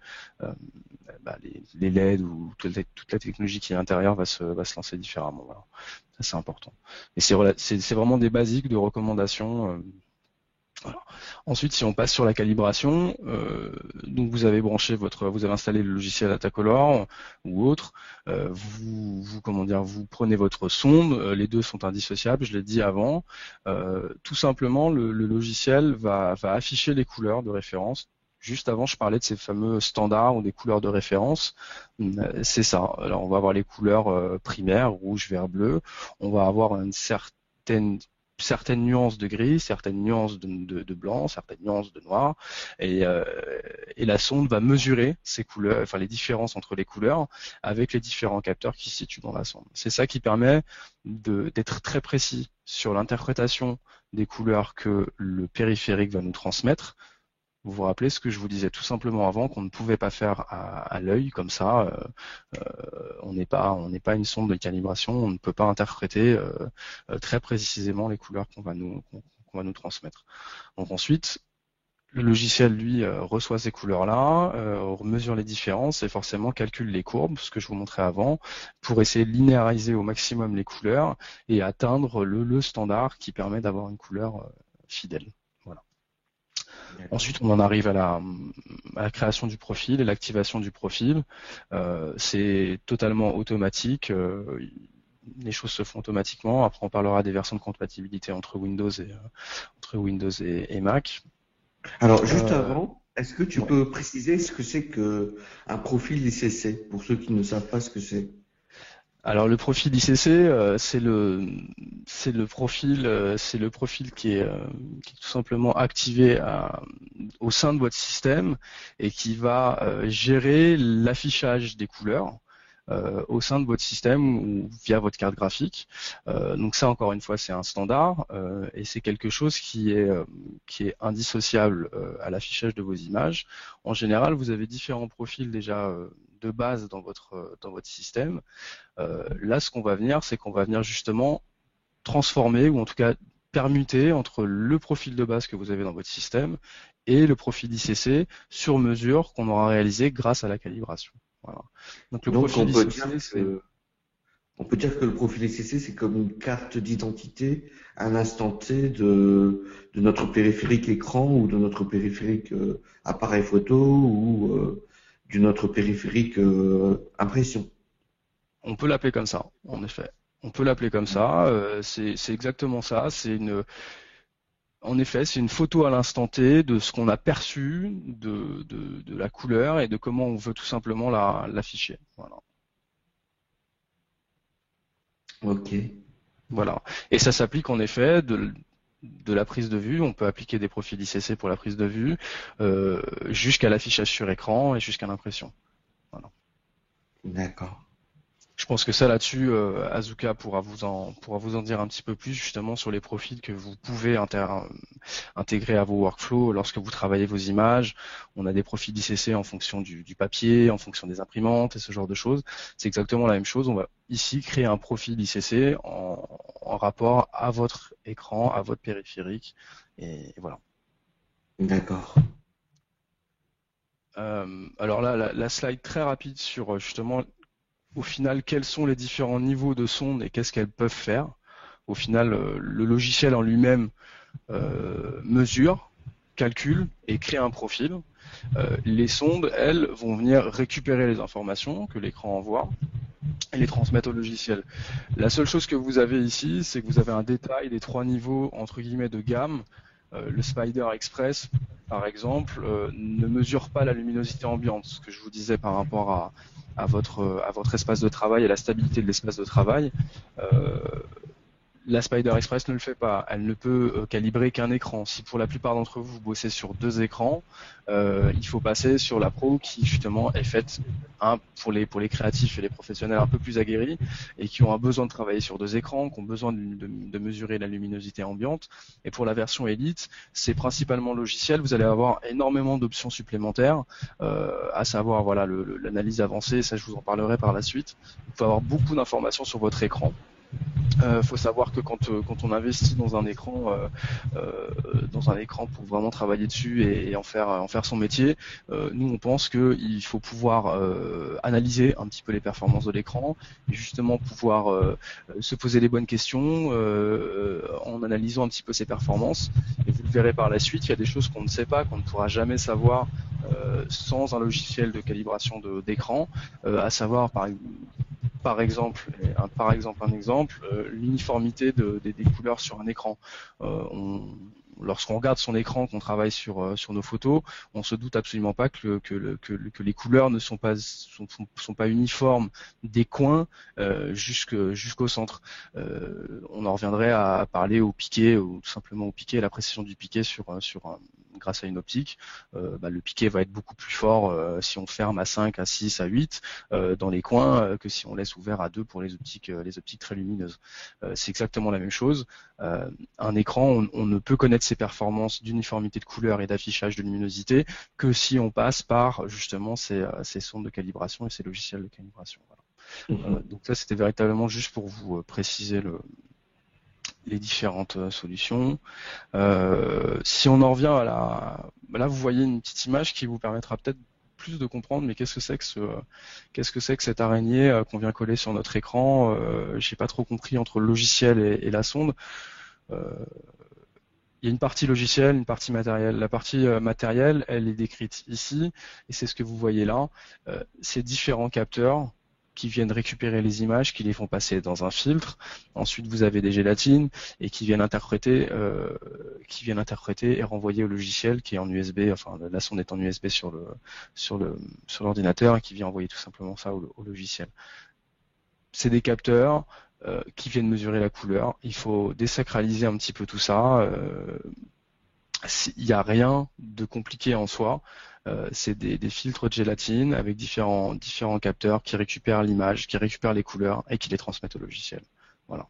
les LED ou toute la technologie qui est à l'intérieur va se lancer différemment. Voilà. Ça, c'est important. Et c'est vraiment des basiques de recommandations. Voilà. Ensuite, si on passe sur la calibration, donc vous avez installé le logiciel Datacolor ou autre, vous prenez votre sonde, les deux sont indissociables, je l'ai dit avant. Tout simplement, le logiciel va afficher les couleurs de référence. Juste avant, je parlais de ces fameux standards ou des couleurs de référence. C'est ça. Alors, on va avoir les couleurs primaires, rouge, vert, bleu. On va avoir une certaines nuances de gris, certaines nuances de blanc, certaines nuances de noir, et la sonde va mesurer ces couleurs, enfin les différences entre les couleurs avec les différents capteurs qui se situent dans la sonde. C'est ça qui permet d'être très précis sur l'interprétation des couleurs que le périphérique va nous transmettre. Vous vous rappelez ce que je vous disais tout simplement avant, qu'on ne pouvait pas faire à l'œil comme ça. On n'est pas une sonde de calibration, on ne peut pas interpréter très précisément les couleurs qu'on va nous transmettre. Donc ensuite, le logiciel lui reçoit ces couleurs-là, mesure les différences et forcément calcule les courbes, ce que je vous montrais avant, pour essayer de linéariser au maximum les couleurs et atteindre le standard qui permet d'avoir une couleur fidèle. Ensuite, on en arrive à la création du profil et l'activation du profil. C'est totalement automatique. Les choses se font automatiquement. Après, on parlera des versions de compatibilité entre Windows et Mac. Alors, juste avant, est-ce que tu peux préciser ce que c'est qu'un profil ICC pour ceux qui ne savent pas ce que c'est? Alors le profil ICC, c'est le profil qui est tout simplement activé au sein de votre système et qui va gérer l'affichage des couleurs au sein de votre système ou via votre carte graphique. Donc ça, encore une fois, c'est un standard et c'est quelque chose qui est indissociable à l'affichage de vos images. En général, vous avez différents profils déjà de base dans votre système. Là, ce qu'on va venir, c'est qu'on va venir justement transformer ou en tout cas permuter entre le profil de base que vous avez dans votre système et le profil ICC sur mesure qu'on aura réalisé grâce à la calibration. Voilà. Donc on peut dire que le profil ICC, c'est comme une carte d'identité à l'instant T de notre périphérique écran ou de notre périphérique appareil photo ou de notre périphérique impression. On peut l'appeler comme ça, en effet. On peut l'appeler comme ça. C'est exactement ça. En effet, c'est une photo à l'instant T de ce qu'on a perçu de la couleur et de comment on veut tout simplement l'afficher. Voilà. Ok. Voilà. Et ça s'applique en effet de la prise de vue. On peut appliquer des profils ICC pour la prise de vue jusqu'à l'affichage sur écran et jusqu'à l'impression. Voilà. D'accord. Je pense que ça là-dessus, Azuka pourra vous en dire un petit peu plus justement sur les profils que vous pouvez intégrer à vos workflows lorsque vous travaillez vos images. On a des profils ICC en fonction du papier, en fonction des imprimantes et ce genre de choses. C'est exactement la même chose. On va ici créer un profil ICC en rapport à votre écran, à votre périphérique et voilà. D'accord. Alors là, la slide très rapide sur justement au final, quels sont les différents niveaux de sonde et qu'est-ce qu'elles peuvent faire. Au final, le logiciel en lui-même mesure, calcule et crée un profil. Les sondes, elles, vont venir récupérer les informations que l'écran envoie et les transmettre au logiciel. La seule chose que vous avez ici, c'est que vous avez un détail des 3 niveaux entre guillemets de gamme. Le Spider Express, par exemple, ne mesure pas la luminosité ambiante, ce que je vous disais par rapport à votre espace de travail et la stabilité de l'espace de travail. La Spider Express ne le fait pas. Elle ne peut calibrer qu'un écran. Si pour la plupart d'entre vous, vous bossez sur 2 écrans, il faut passer sur la Pro qui justement est faite pour les créatifs et les professionnels un peu plus aguerris et qui ont un besoin de travailler sur 2 écrans, qui ont besoin de mesurer la luminosité ambiante. Et pour la version Elite, c'est principalement logiciel. Vous allez avoir énormément d'options supplémentaires, à savoir voilà l'analyse avancée. Ça, je vous en parlerai par la suite. Vous pouvez avoir beaucoup d'informations sur votre écran. Faut savoir que quand on investit dans un écran pour vraiment travailler dessus et en faire son métier, nous on pense qu'il faut pouvoir analyser un petit peu les performances de l'écran et justement pouvoir se poser les bonnes questions en analysant un petit peu ses performances. Et vous le verrez par la suite, il y a des choses qu'on ne sait pas, qu'on ne pourra jamais savoir sans un logiciel de calibration d'écran, à savoir par exemple, l'uniformité des couleurs sur un écran. Lorsqu'on regarde son écran, qu'on travaille sur nos photos, on se doute absolument pas que les couleurs ne sont pas uniformes des coins jusqu'au centre. On en reviendrait à parler au piqué ou tout simplement au piqué, la précision du piqué grâce à une optique. Le piqué va être beaucoup plus fort si on ferme à 5, à 6, à 8 dans les coins que si on laisse ouvert à 2 pour les optiques très lumineuses. C'est exactement la même chose. Un écran, on ne peut connaître ses performances d'uniformité de couleur et d'affichage de luminosité que si on passe par justement ces sondes de calibration et ces logiciels de calibration. Voilà. Donc ça, c'était véritablement juste pour vous préciser les différentes solutions. Si on en revient là, vous voyez une petite image qui vous permettra peut-être plus de comprendre, mais qu'est-ce que c'est que cette araignée qu'on vient coller sur notre écran. J'ai pas trop compris entre le logiciel et la sonde. Il y a une partie logicielle, une partie matérielle. La partie matérielle, elle est décrite ici, et c'est ce que vous voyez là. Ces différents capteurs qui viennent récupérer les images, qui les font passer dans un filtre. Ensuite, vous avez des gélatines et qui viennent interpréter et renvoyer au logiciel qui est en USB. Enfin, la sonde est en USB sur l'ordinateur et qui vient envoyer tout simplement ça au logiciel. C'est des capteurs qui viennent mesurer la couleur. Il faut désacraliser un petit peu tout ça. Il n'y a rien de compliqué en soi. C'est des filtres de gélatine avec différents capteurs qui récupèrent l'image, qui récupèrent les couleurs et qui les transmettent au logiciel. Voilà.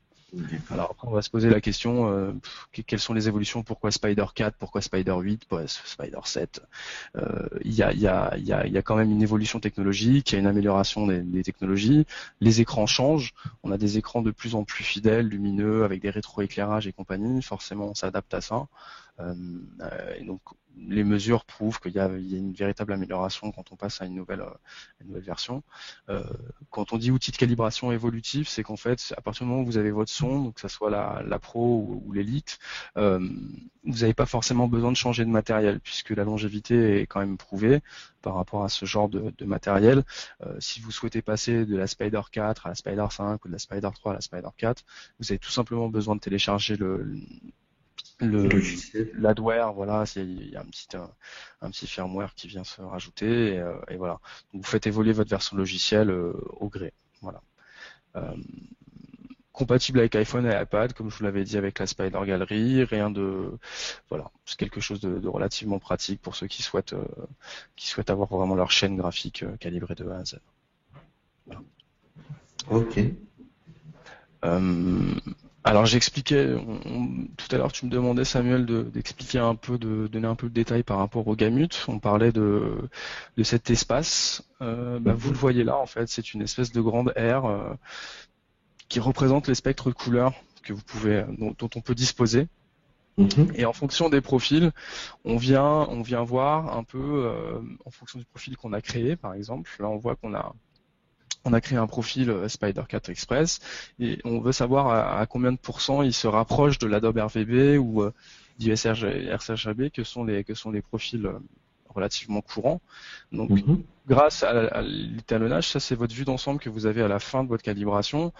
Alors après, on va se poser la question, quelles sont les évolutions, pourquoi Spider 4, pourquoi Spider 8, pourquoi Spider 7. Il y a quand même une évolution technologique, il y a une amélioration des technologies, les écrans changent, on a des écrans de plus en plus fidèles, lumineux, avec des rétroéclairages et compagnie, forcément on s'adapte à ça. Et donc les mesures prouvent qu'il y a une véritable amélioration quand on passe à une nouvelle version. Quand on dit outil de calibration évolutif, c'est qu'en fait, à partir du moment où vous avez votre sonde, que ce soit la Pro ou l'Elite, vous n'avez pas forcément besoin de changer de matériel, puisque la longévité est quand même prouvée par rapport à ce genre de matériel. Si vous souhaitez passer de la Spider 4 à la Spider 5 ou de la Spider 3 à la Spider 4, vous avez tout simplement besoin de télécharger l'adware, voilà, il y a un petit firmware qui vient se rajouter et voilà. Donc vous faites évoluer votre version logicielle au gré, voilà. Compatible avec iPhone et iPad, comme je vous l'avais dit avec la Spider Gallery, voilà, c'est quelque chose de relativement pratique pour ceux qui souhaitent avoir vraiment leur chaîne graphique calibrée de A à Z. Voilà. Ok. Alors j'expliquais, tout à l'heure tu me demandais Samuel d'expliquer un peu, de donner un peu de détails par rapport au Gamut. On parlait de cet espace. Vous le voyez là en fait, c'est une espèce de grande aire qui représente les spectres de couleurs que vous pouvez, dont on peut disposer. Et en fonction des profils, on vient voir un peu en fonction du profil qu'on a créé, par exemple. Là on voit qu'on a on a créé un profil Spydercat Express et on veut savoir à combien de pourcents il se rapproche de l'Adobe RVB ou du sRGB que sont les profils relativement courants. Donc, grâce à l'étalonnage, ça c'est votre vue d'ensemble que vous avez à la fin de votre calibration.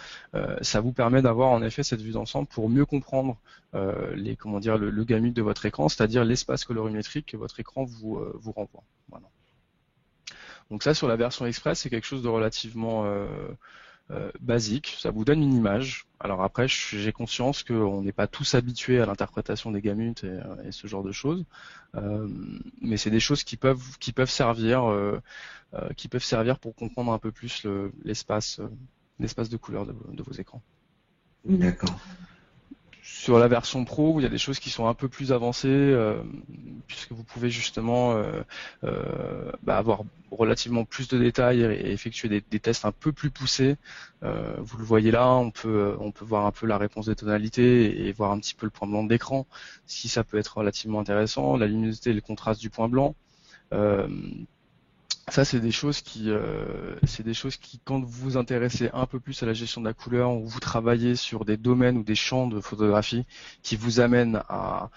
Ça vous permet d'avoir en effet cette vue d'ensemble pour mieux comprendre le gamut de votre écran, c'est-à-dire l'espace colorimétrique que votre écran vous renvoie. Voilà. Donc ça, sur la version Express, c'est quelque chose de relativement basique. Ça vous donne une image. Alors après, j'ai conscience qu'on n'est pas tous habitués à l'interprétation des gamut et ce genre de choses, mais c'est des choses qui peuvent servir pour comprendre un peu plus l'espace de couleur de vos écrans. D'accord. Sur la version Pro, il y a des choses qui sont un peu plus avancées, puisque vous pouvez justement avoir relativement plus de détails et effectuer des tests un peu plus poussés. Vous le voyez là, on peut voir un peu la réponse des tonalités et voir un petit peu le point blanc de l'écran, si ça peut être relativement intéressant, la luminosité et le contraste du point blanc. Ça, c'est des choses qui, quand vous vous intéressez un peu plus à la gestion de la couleur, ou vous travaillez sur des domaines ou des champs de photographie qui vous amènent à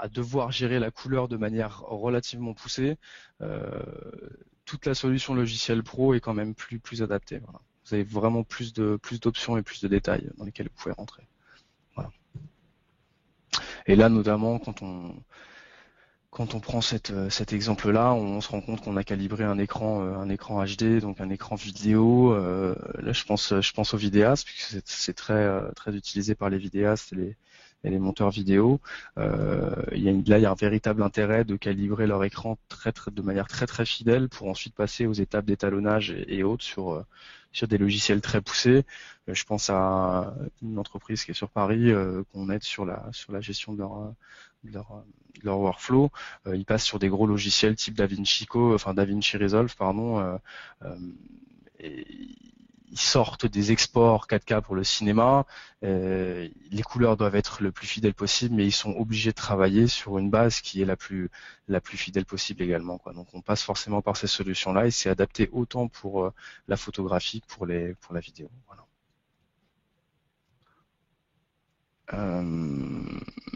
devoir gérer la couleur de manière relativement poussée, toute la solution logicielle pro est quand même plus adaptée. Voilà. Vous avez vraiment plus d'options et plus de détails dans lesquels vous pouvez rentrer. Voilà. Et là, notamment, quand on prend cet exemple-là, on se rend compte qu'on a calibré un écran HD, donc un écran vidéo. Là, je pense aux vidéastes, puisque c'est très utilisé par les vidéastes et les monteurs vidéo. Il y a un véritable intérêt de calibrer leur écran de manière très fidèle pour ensuite passer aux étapes d'étalonnage et autres sur des logiciels très poussés. Je pense à une entreprise qui est sur Paris qu'on aide sur la gestion de leur workflow. Ils passent sur des gros logiciels type DaVinci Resolve, et ils sortent des exports 4K pour le cinéma. Les couleurs doivent être le plus fidèles possible, mais ils sont obligés de travailler sur une base qui est la plus fidèle possible également, quoi. Donc on passe forcément par ces solutions-là et c'est adapté autant pour la photographie que pour la vidéo. Voilà.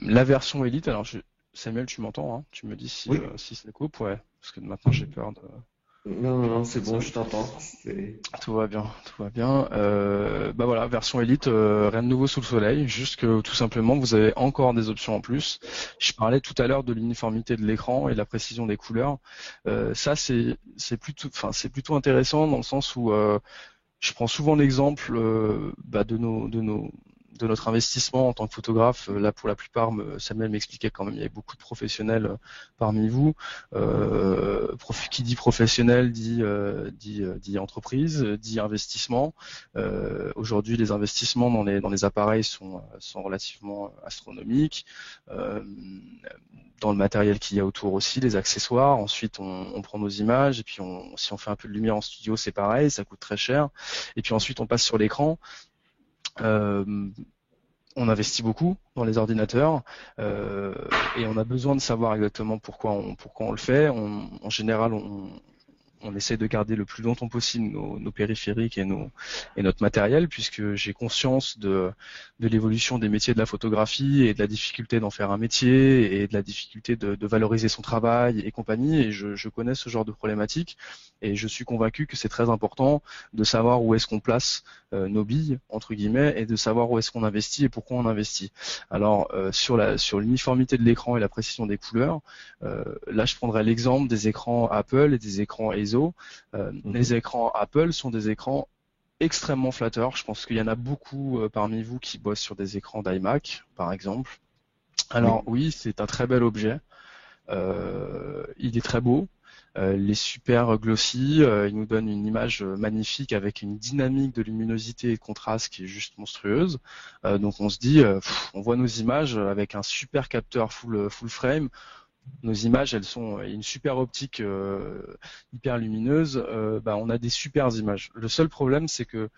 La version Elite, alors Samuel, tu m'entends, hein? Tu me dis si ça coupe, ouais, parce que maintenant j'ai peur de... Non, c'est bon, je t'entends. Tout va bien. Voilà, version Elite, rien de nouveau sous le soleil, juste que tout simplement vous avez encore des options en plus. Je parlais tout à l'heure de l'uniformité de l'écran et de la précision des couleurs. Ça c'est plutôt intéressant dans le sens où je prends souvent l'exemple de notre investissement en tant que photographe. Là, pour la plupart, Samuel m'expliquait quand même, il y avait beaucoup de professionnels parmi vous. Qui dit professionnel dit entreprise, dit investissement. Aujourd'hui, les investissements dans les appareils sont relativement astronomiques. Dans le matériel qu'il y a autour aussi, les accessoires. Ensuite, on prend nos images et puis si on fait un peu de lumière en studio, c'est pareil, ça coûte très cher. Et puis ensuite, on passe sur l'écran. On investit beaucoup dans les ordinateurs et on a besoin de savoir exactement pourquoi on le fait. En général, on essaie de garder le plus longtemps possible nos périphériques et notre matériel, puisque j'ai conscience de l'évolution des métiers de la photographie et de la difficulté d'en faire un métier et de la difficulté de valoriser son travail et compagnie. Et je connais ce genre de problématiques et je suis convaincu que c'est très important de savoir où est-ce qu'on place nos billes entre guillemets et de savoir où est-ce qu'on investit et pourquoi on investit. Alors sur l'uniformité de l'écran et la précision des couleurs, là je prendrai l'exemple des écrans Apple et des écrans EIZO. Les écrans Apple sont des écrans extrêmement flatteurs. Je pense qu'il y en a beaucoup parmi vous qui bossent sur des écrans d'iMac, par exemple. Alors oui, c'est un très bel objet. Il est très beau. Il est super glossy. Il nous donne une image magnifique avec une dynamique de luminosité et de contraste qui est juste monstrueuse. Donc on se dit, on voit nos images avec un super capteur full frame. nos images, elles sont une super optique hyper lumineuse, on a des super images. Le seul problème, c'est que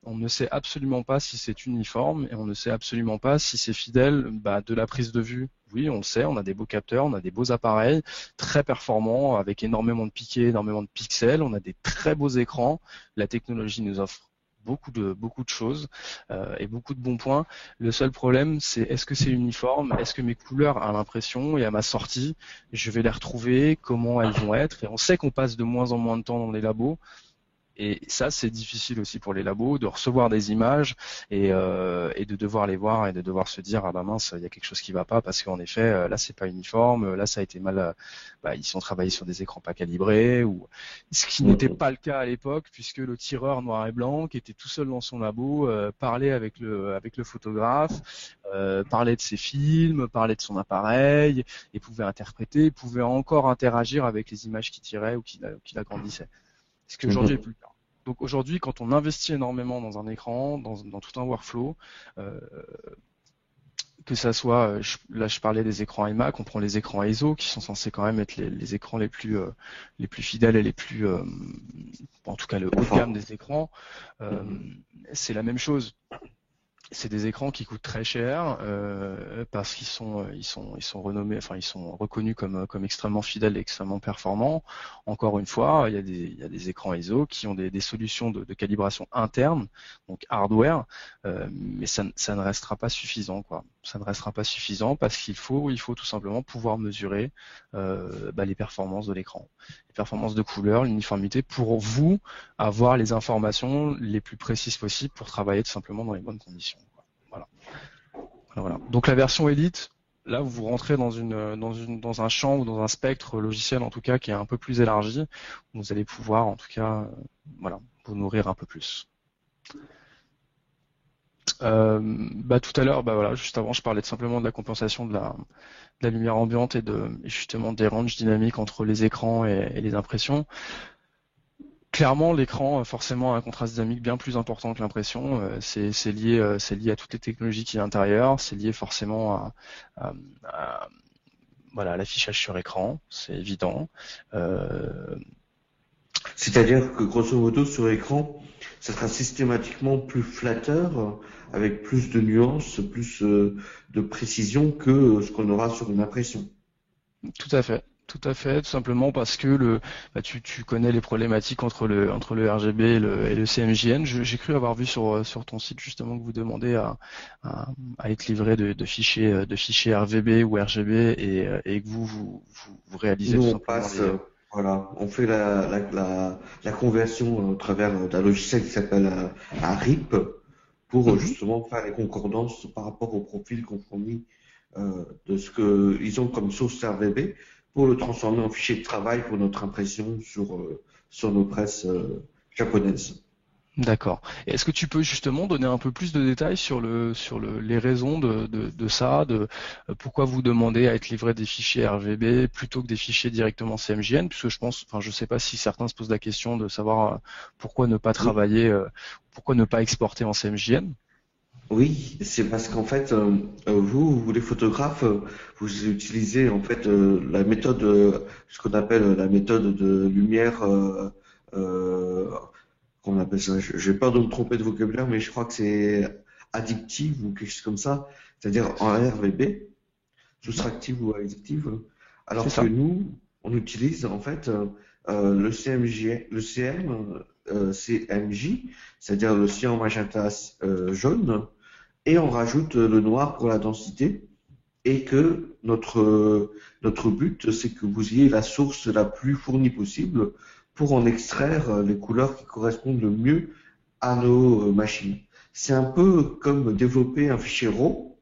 on ne sait absolument pas si c'est uniforme et on ne sait absolument pas si c'est fidèle de la prise de vue. Oui, on le sait, on a des beaux capteurs, on a des beaux appareils très performants avec énormément de piquets, énormément de pixels, on a des très beaux écrans. La technologie nous offre beaucoup de choses et beaucoup de bons points. Le seul problème, c'est est-ce que c'est uniforme, est-ce que mes couleurs à l'impression et à ma sortie, je vais les retrouver, comment elles vont être. Et on sait qu'on passe de moins en moins de temps dans les labos. Et ça, c'est difficile aussi pour les labos de recevoir des images et de devoir les voir et de devoir se dire ah bah mince, il y a quelque chose qui va pas parce qu'en effet là c'est pas uniforme, là ça a été mal, ils ont travaillé sur des écrans pas calibrés ou ce qui n'était pas le cas à l'époque puisque le tireur noir et blanc qui était tout seul dans son labo parlait avec le photographe, parlait de ses films, parlait de son appareil et pouvait interpréter, pouvait encore interagir avec les images qu'il tirait ou qu'il agrandissait. Ce qui aujourd'hui est plus le cas. Donc aujourd'hui, quand on investit énormément dans un écran, dans tout un workflow, que ça soit, là je parlais des écrans iMac, on prend les écrans ISO qui sont censés quand même être les écrans les plus fidèles et les plus, en tout cas le haut de gamme des écrans, c'est la même chose. C'est des écrans qui coûtent très cher parce qu'ils sont renommés, enfin ils sont reconnus comme extrêmement fidèles et extrêmement performants. Encore une fois, il y a des écrans ISO qui ont des solutions de calibration interne, donc hardware, mais ça ne restera pas suffisant, quoi. Ça ne restera pas suffisant parce qu'il faut tout simplement pouvoir mesurer les performances de l'écran, les performances de couleur, l'uniformité pour vous avoir les informations les plus précises possibles pour travailler tout simplement dans les bonnes conditions. Voilà. Donc la version Elite, là vous rentrez dans un champ ou dans un spectre logiciel en tout cas qui est un peu plus élargi, où vous allez pouvoir en tout cas vous nourrir un peu plus. Tout à l'heure, juste avant, je parlais simplement de la compensation de la lumière ambiante et justement des ranges dynamiques entre les écrans et les impressions. Clairement, l'écran forcément a un contraste dynamique bien plus important que l'impression. C'est lié à toutes les technologies qui y a à l'intérieur. C'est lié forcément à l'affichage sur écran, c'est évident. C'est-à-dire que grosso modo sur écran, ça sera systématiquement plus flatteur, avec plus de nuances, plus de précision que ce qu'on aura sur une impression. Tout à fait, tout simplement parce que tu connais les problématiques entre le RGB et le CMJN. J'ai cru avoir vu sur ton site justement que vous demandez à être livré de fichiers RVB ou RGB et que vous réalisez Nous, tout on simplement passe, on fait la conversion au travers d'un logiciel qui s'appelle un RIP pour justement faire les concordances par rapport au profil qu'on fournit de ce qu'ils ont comme source RVB pour le transformer en fichier de travail pour notre impression sur nos presses japonaises. D'accord. Est-ce que tu peux justement donner un peu plus de détails sur les raisons de ça, pourquoi vous demandez à être livré des fichiers RVB plutôt que des fichiers directement CMJN, puisque je sais pas si certains se posent la question de savoir pourquoi ne pas travailler, pourquoi ne pas exporter en CMJN. Oui, c'est parce qu'en fait, vous les photographes, vous utilisez en fait la méthode, ce qu'on appelle la méthode de lumière, qu'on appelle ça. J'ai peur de me tromper de vocabulaire, mais je crois que c'est addictive ou quelque chose comme ça, c'est-à-dire en RVB, soustractive ou addictive. Alors que nous, on utilise en fait le CMJ, c'est-à-dire le cyan magenta jaune, et on rajoute le noir pour la densité, et que notre but, c'est que vous ayez la source la plus fournie possible pour en extraire les couleurs qui correspondent le mieux à nos machines. C'est un peu comme développer un fichier RAW,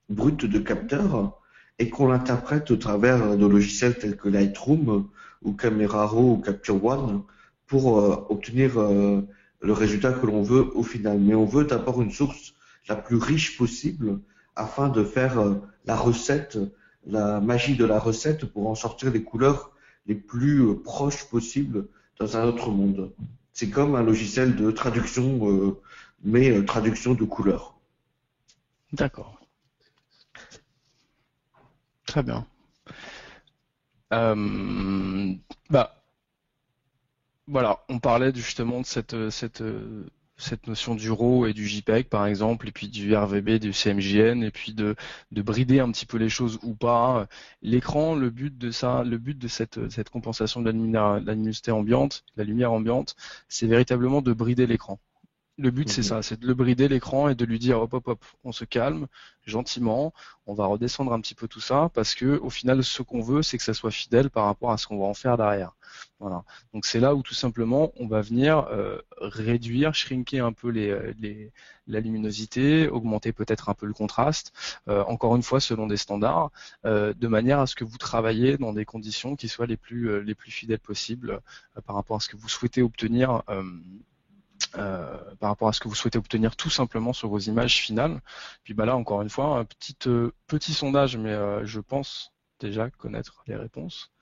brut de capteur, et qu'on l'interprète au travers de logiciels tels que Lightroom ou Camera Raw ou Capture One pour obtenir le résultat que l'on veut au final. Mais on veut d'abord une source la plus riche possible afin de faire la recette, la magie de la recette pour en sortir les couleurs les plus proches possibles dans un autre monde. C'est comme un logiciel de traduction, mais traduction de couleurs. D'accord. Très bien. Euh, bah, voilà, on parlait justement de cette notion du RAW et du JPEG par exemple, et puis du RVB, du CMJN, et puis de brider un petit peu les choses ou pas. L'écran, le but de ça, le but de cette compensation de la luminosité ambiante, la lumière ambiante, c'est véritablement de brider l'écran. Le but, c'est ça, c'est de le brider l'écran et de lui dire hop hop hop, on se calme gentiment, on va redescendre un petit peu tout ça parce que au final, ce qu'on veut, c'est que ça soit fidèle par rapport à ce qu'on va en faire derrière. Voilà. Donc c'est là où tout simplement on va venir réduire, shrinker un peu la luminosité, augmenter peut-être un peu le contraste, encore une fois selon des standards, de manière à ce que vous travaillez dans des conditions qui soient les plus fidèles possibles par rapport à ce que vous souhaitez obtenir. Par rapport à ce que vous souhaitez obtenir tout simplement sur vos images finales. Puis bah là encore une fois un petit sondage, mais je pense déjà connaître les réponses.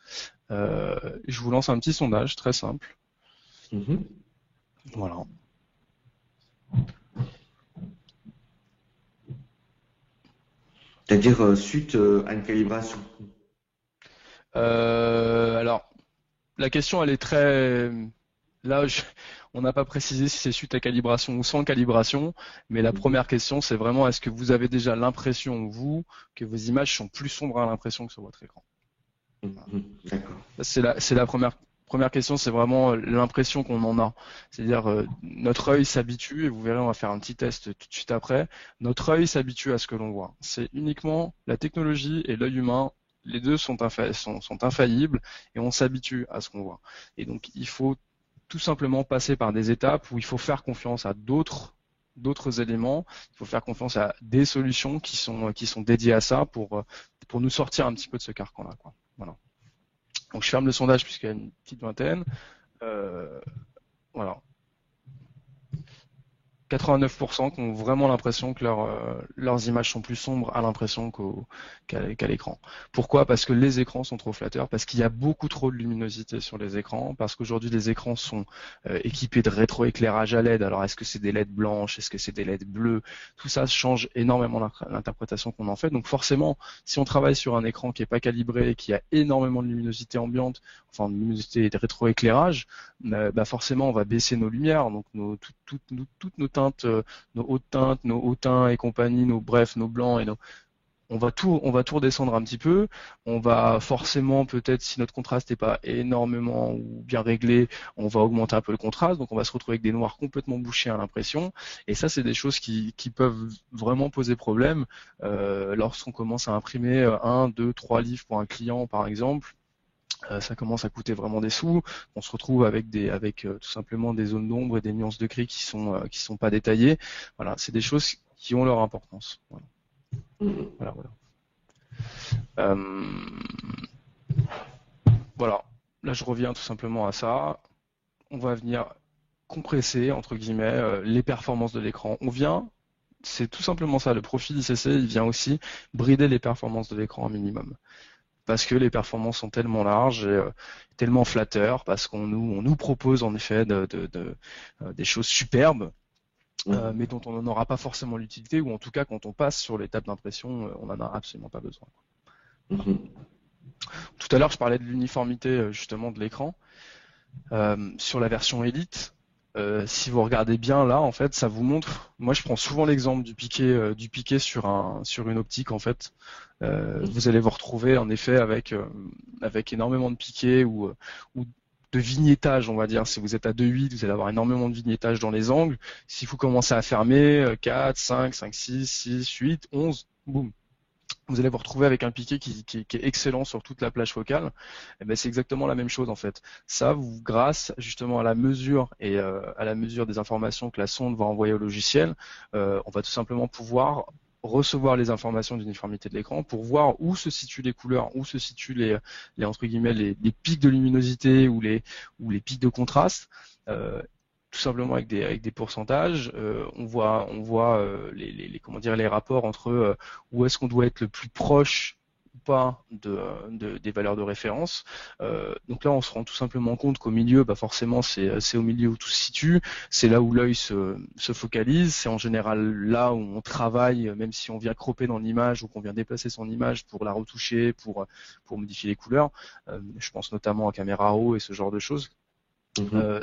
Je vous lance un petit sondage très simple. Voilà. C'est-à-dire suite à une calibration. Alors la question elle est très là, on n'a pas précisé si c'est suite à calibration ou sans calibration, mais la première question, c'est vraiment est-ce que vous avez déjà l'impression, vous, que vos images sont plus sombres à l'impression que sur votre écran? D'accord. C'est la première question, c'est vraiment l'impression qu'on en a. C'est-à-dire notre œil s'habitue, et vous verrez, on va faire un petit test tout de suite après. Notre œil s'habitue à ce que l'on voit. C'est uniquement la technologie et l'œil humain. Les deux sont infaillibles et on s'habitue à ce qu'on voit. Et donc il faut tout simplement passer par des étapes où il faut faire confiance à d'autres éléments, il faut faire confiance à des solutions qui sont dédiées à ça pour nous sortir un petit peu de ce carcan-là, quoi. Voilà. Donc je ferme le sondage puisqu'il y a une petite vingtaine. Voilà. 89% qui ont vraiment l'impression que leurs images sont plus sombres à l'impression qu'à l'écran. Pourquoi? Parce que les écrans sont trop flatteurs, parce qu'il y a beaucoup trop de luminosité sur les écrans, parce qu'aujourd'hui les écrans sont équipés de rétroéclairage à LED. Alors est-ce que c'est des LED blanches, est-ce que c'est des LED bleus? Tout ça change énormément l'interprétation qu'on en fait. Donc forcément, si on travaille sur un écran qui n'est pas calibré, qui a énormément de luminosité ambiante, enfin de luminosité et de rétroéclairage, bah forcément on va baisser nos lumières, donc toutes nos teintes, nos hautes teintes, nos hauts teints et compagnie, nos blancs et on va tout redescendre un petit peu. On va forcément peut-être si notre contraste n'est pas énormément ou bien réglé, on va augmenter un peu le contraste, donc on va se retrouver avec des noirs complètement bouchés à l'impression. Et ça, c'est des choses qui peuvent vraiment poser problème lorsqu'on commence à imprimer 1, 2, 3 livres pour un client, par exemple. Ça commence à coûter vraiment des sous. On se retrouve avec tout simplement des zones d'ombre et des nuances de gris qui sont pas détaillées. Voilà, c'est des choses qui ont leur importance. Voilà. Voilà. Là, je reviens tout simplement à ça. On va venir compresser entre guillemets les performances de l'écran. C'est tout simplement ça. Le profil ICC, il vient aussi brider les performances de l'écran un minimum. Parce que les performances sont tellement larges et tellement flatteurs, parce qu'on nous propose en effet des choses superbes, mais dont on n'en aura pas forcément l'utilité, ou en tout cas quand on passe sur l'étape d'impression, on n'en a absolument pas besoin. Tout à l'heure, je parlais de l'uniformité justement de l'écran. Sur la version Elite, si vous regardez bien là, en fait, ça vous montre. Moi, je prends souvent l'exemple du piqué sur une optique, en fait. Vous allez vous retrouver en effet avec énormément de piquets ou de vignettage, on va dire. Si vous êtes à 2,8, vous allez avoir énormément de vignettage dans les angles. Si vous commencez à fermer 4, 5, 5, 6, 6, 8, 11, boum. Vous allez vous retrouver avec un piqué qui est excellent sur toute la plage focale. Et ben c'est exactement la même chose en fait. Ça, grâce justement à la mesure et à la mesure des informations que la sonde va envoyer au logiciel, on va tout simplement pouvoir recevoir les informations d'uniformité de l'écran pour voir où se situent les couleurs, où se situent les entre guillemets les pics de luminosité ou les pics de contraste. Tout simplement avec des pourcentages, on voit les rapports entre où est-ce qu'on doit être le plus proche pas des valeurs de référence. Donc là, on se rend tout simplement compte qu'au milieu, bah forcément, c'est au milieu où tout se situe, c'est là où l'œil se focalise, c'est en général là où on travaille, même si on vient cropper dans l'image ou qu'on vient déplacer son image pour la retoucher, pour modifier les couleurs. Je pense notamment à caméra RAW et ce genre de choses.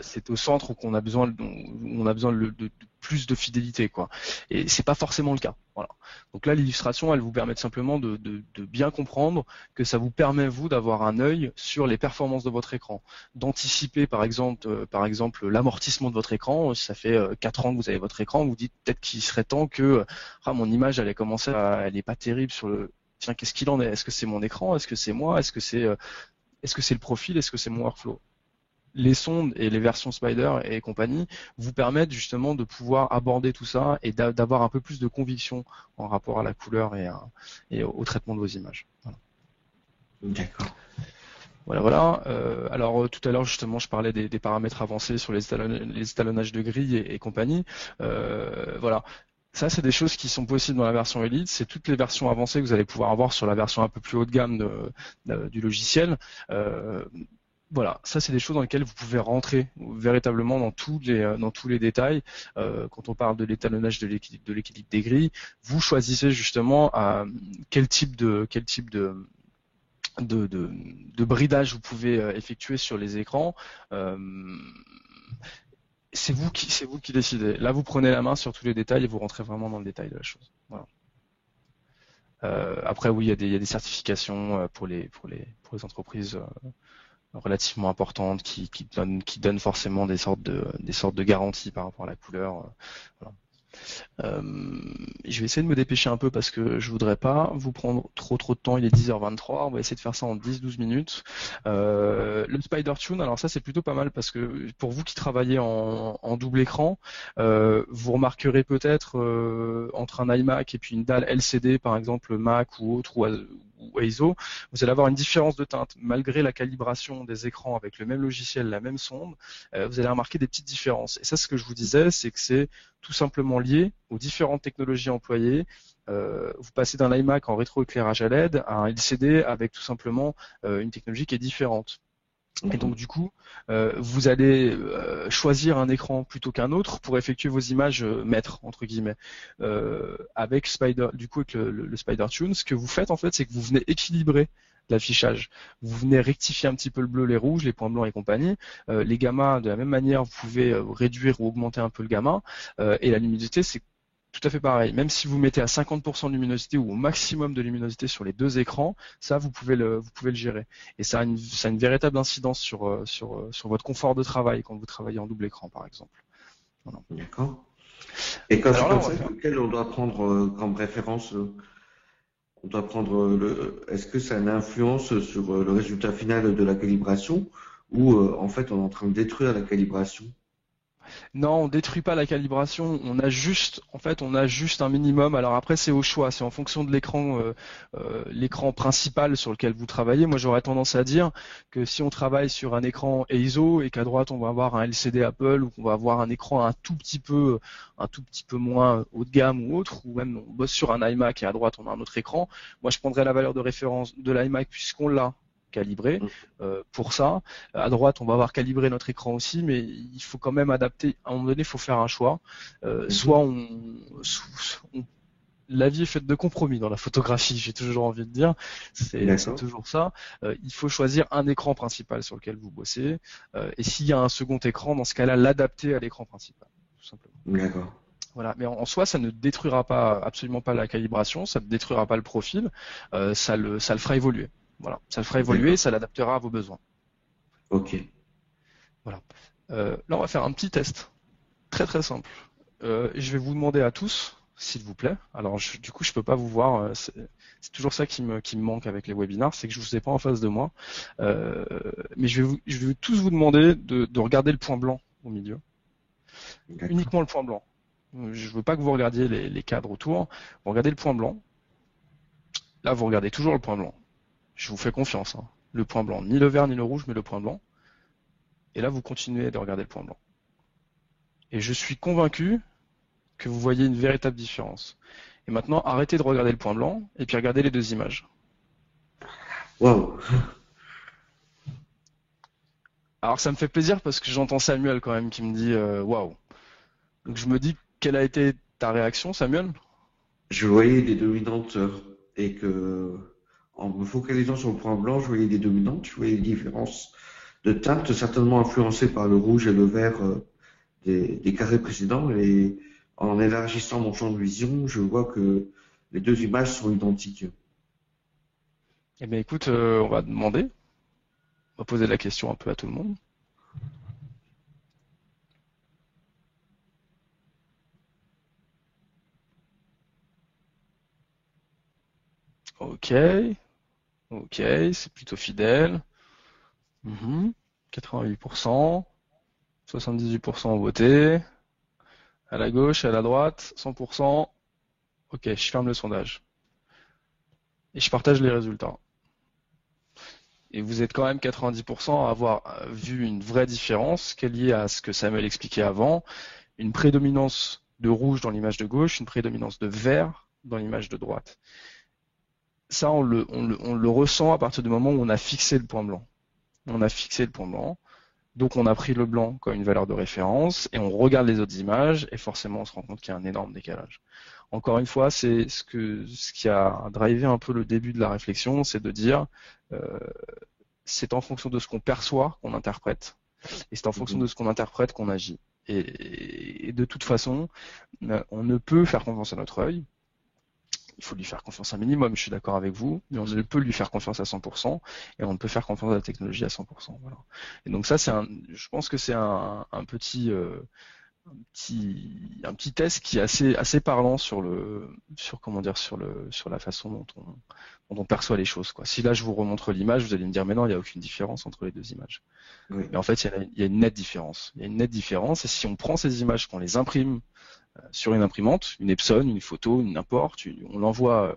C'est au centre qu'on a besoin, de plus de fidélité, quoi. Et c'est pas forcément le cas. Voilà. Donc là, l'illustration, elle vous permet simplement de bien comprendre que ça vous permet vous d'avoir un œil sur les performances de votre écran, d'anticiper par exemple l'amortissement de votre écran. Ça fait 4 ans que vous avez votre écran, vous dites peut-être qu'il serait temps que mon image elle est pas terrible sur le. Tiens, qu'est-ce qu'il en est? Est-ce que c'est mon écran? Est-ce que c'est moi? Est-ce que c'est le profil? Est-ce que c'est mon workflow? Les sondes et les versions Spider et compagnie vous permettent justement de pouvoir aborder tout ça et d'avoir un peu plus de conviction en rapport à la couleur et au traitement de vos images. Voilà. D'accord. Voilà. Alors tout à l'heure justement je parlais des paramètres avancés sur les étalonnages de grilles et compagnie. Voilà. Ça, c'est des choses qui sont possibles dans la version Elite. C'est toutes les versions avancées que vous allez pouvoir avoir sur la version un peu plus haut de gamme du logiciel. Voilà, ça c'est des choses dans lesquelles vous pouvez rentrer véritablement dans tous les détails. Quand on parle de l'étalonnage de l'équilibre des grilles, vous choisissez justement quel type de bridage vous pouvez effectuer sur les écrans. C'est vous qui décidez. Là, vous prenez la main sur tous les détails et vous rentrez vraiment dans le détail de la chose. Voilà. Après, oui, il y a des certifications pour les entreprises relativement importantes qui donnent forcément des sortes de garanties par rapport à la couleur. Voilà. Je vais essayer de me dépêcher un peu parce que je voudrais pas vous prendre trop de temps. Il est 10h23, on va essayer de faire ça en 10-12 minutes. Le Spider Tune, alors ça c'est plutôt pas mal parce que pour vous qui travaillez en double écran, vous remarquerez peut-être entre un iMac et puis une dalle LCD par exemple Mac ou autre ou ISO, vous allez avoir une différence de teinte. Malgré la calibration des écrans avec le même logiciel, la même sonde, vous allez remarquer des petites différences. Et ça, ce que je vous disais, c'est que c'est tout simplement lié aux différentes technologies employées. Vous passez d'un iMac en rétroéclairage à LED à un LCD avec tout simplement une technologie qui est différente. Et donc du coup, vous allez choisir un écran plutôt qu'un autre pour effectuer vos images maîtres entre guillemets. Avec Spider, du coup avec le Spider Tune, ce que vous faites en fait, c'est que vous venez équilibrer l'affichage. Vous venez rectifier un petit peu le bleu, les rouges, les points blancs et compagnie. Les gammas, de la même manière, vous pouvez réduire ou augmenter un peu le gamma. Et la luminosité, c'est tout à fait pareil. Même si vous mettez à 50% de luminosité ou au maximum de luminosité sur les deux écrans, ça vous pouvez le gérer. Et ça a une véritable incidence sur votre confort de travail quand vous travaillez en double écran, par exemple. Voilà. D'accord. Et quand c'est comme ça, lequel on doit prendre comme référence, on doit prendre est-ce que ça a une influence sur le résultat final de la calibration ou en fait on est en train de détruire la calibration? Non, on détruit pas la calibration, on a juste un minimum. Alors après c'est au choix, c'est en fonction de l'écran principal sur lequel vous travaillez. Moi j'aurais tendance à dire que si on travaille sur un écran ISO et qu'à droite on va avoir un LCD Apple ou qu'on va avoir un écran un tout petit peu moins haut de gamme ou autre, ou même on bosse sur un iMac et à droite on a un autre écran, moi je prendrais la valeur de référence de l'iMac puisqu'on l'a calibré pour ça. À droite, on va avoir calibré notre écran aussi, mais il faut quand même adapter. À un moment donné, il faut faire un choix. Soit la vie est faite de compromis dans la photographie, j'ai toujours envie de dire. C'est toujours ça. Il faut choisir un écran principal sur lequel vous bossez. Et s'il y a un second écran, dans ce cas-là, l'adapter à l'écran principal, tout simplement. D'accord. Voilà, mais en soi, ça ne détruira absolument pas la calibration, ça ne détruira pas le profil, ça le fera évoluer. Voilà, ça le fera évoluer, ça l'adaptera à vos besoins. Ok. Voilà. Là, on va faire un petit test, très très simple. Je vais vous demander à tous, s'il vous plaît. Alors, du coup, je peux pas vous voir. C'est toujours ça qui me manque avec les webinars, c'est que je vous ai pas en face de moi. Mais je vais tous vous demander de regarder le point blanc au milieu. Uniquement le point blanc. Je veux pas que vous regardiez les cadres autour. Vous regardez le point blanc. Là, vous regardez toujours le point blanc. Je vous fais confiance, hein. Le point blanc, ni le vert ni le rouge, mais le point blanc. Et là, vous continuez de regarder le point blanc. Et je suis convaincu que vous voyez une véritable différence. Et maintenant, arrêtez de regarder le point blanc et puis regardez les deux images. Waouh. Alors ça me fait plaisir parce que j'entends Samuel quand même qui me dit waouh. Donc je me dis quelle a été ta réaction, Samuel? Je voyais des dominantes et que, en me focalisant sur le point blanc, je voyais des dominantes, je voyais des différences de teintes certainement influencées par le rouge et le vert des carrés précédents. Et en élargissant mon champ de vision, je vois que les deux images sont identiques. Eh bien écoute, on va demander, on va poser la question un peu à tout le monde. Ok, ok, c'est plutôt fidèle. 88%, 78% ont voté. À la gauche, à la droite, 100%. Ok, je ferme le sondage. Et je partage les résultats. Et vous êtes quand même 90% à avoir vu une vraie différence qui est liée à ce que Samuel expliquait avant, une prédominance de rouge dans l'image de gauche, une prédominance de vert dans l'image de droite. Ça, on le ressent à partir du moment où on a fixé le point blanc. On a fixé le point blanc, donc on a pris le blanc comme une valeur de référence et on regarde les autres images et forcément on se rend compte qu'il y a un énorme décalage. Encore une fois, c'est ce qui a drivé un peu le début de la réflexion, c'est de dire euh, c'est en fonction de ce qu'on perçoit qu'on interprète et c'est en fonction de Mhm. ce qu'on interprète qu'on agit. Et de toute façon, on ne peut faire confiance à notre œil. Il faut lui faire confiance un minimum, je suis d'accord avec vous, mais on ne peut lui faire confiance à 100% et on ne peut faire confiance à la technologie à 100%. Voilà. Et donc ça, je pense que c'est un un petit test qui est assez parlant sur comment dire, sur la façon dont on perçoit les choses, quoi. Si là je vous remontre l'image, vous allez me dire, mais non, il n'y a aucune différence entre les deux images. Oui. Mais en fait, il y a une nette différence. Il y a une nette différence. Et si on prend ces images, qu'on les imprime sur une imprimante, une Epson, une photo, une n'importe, on l'envoie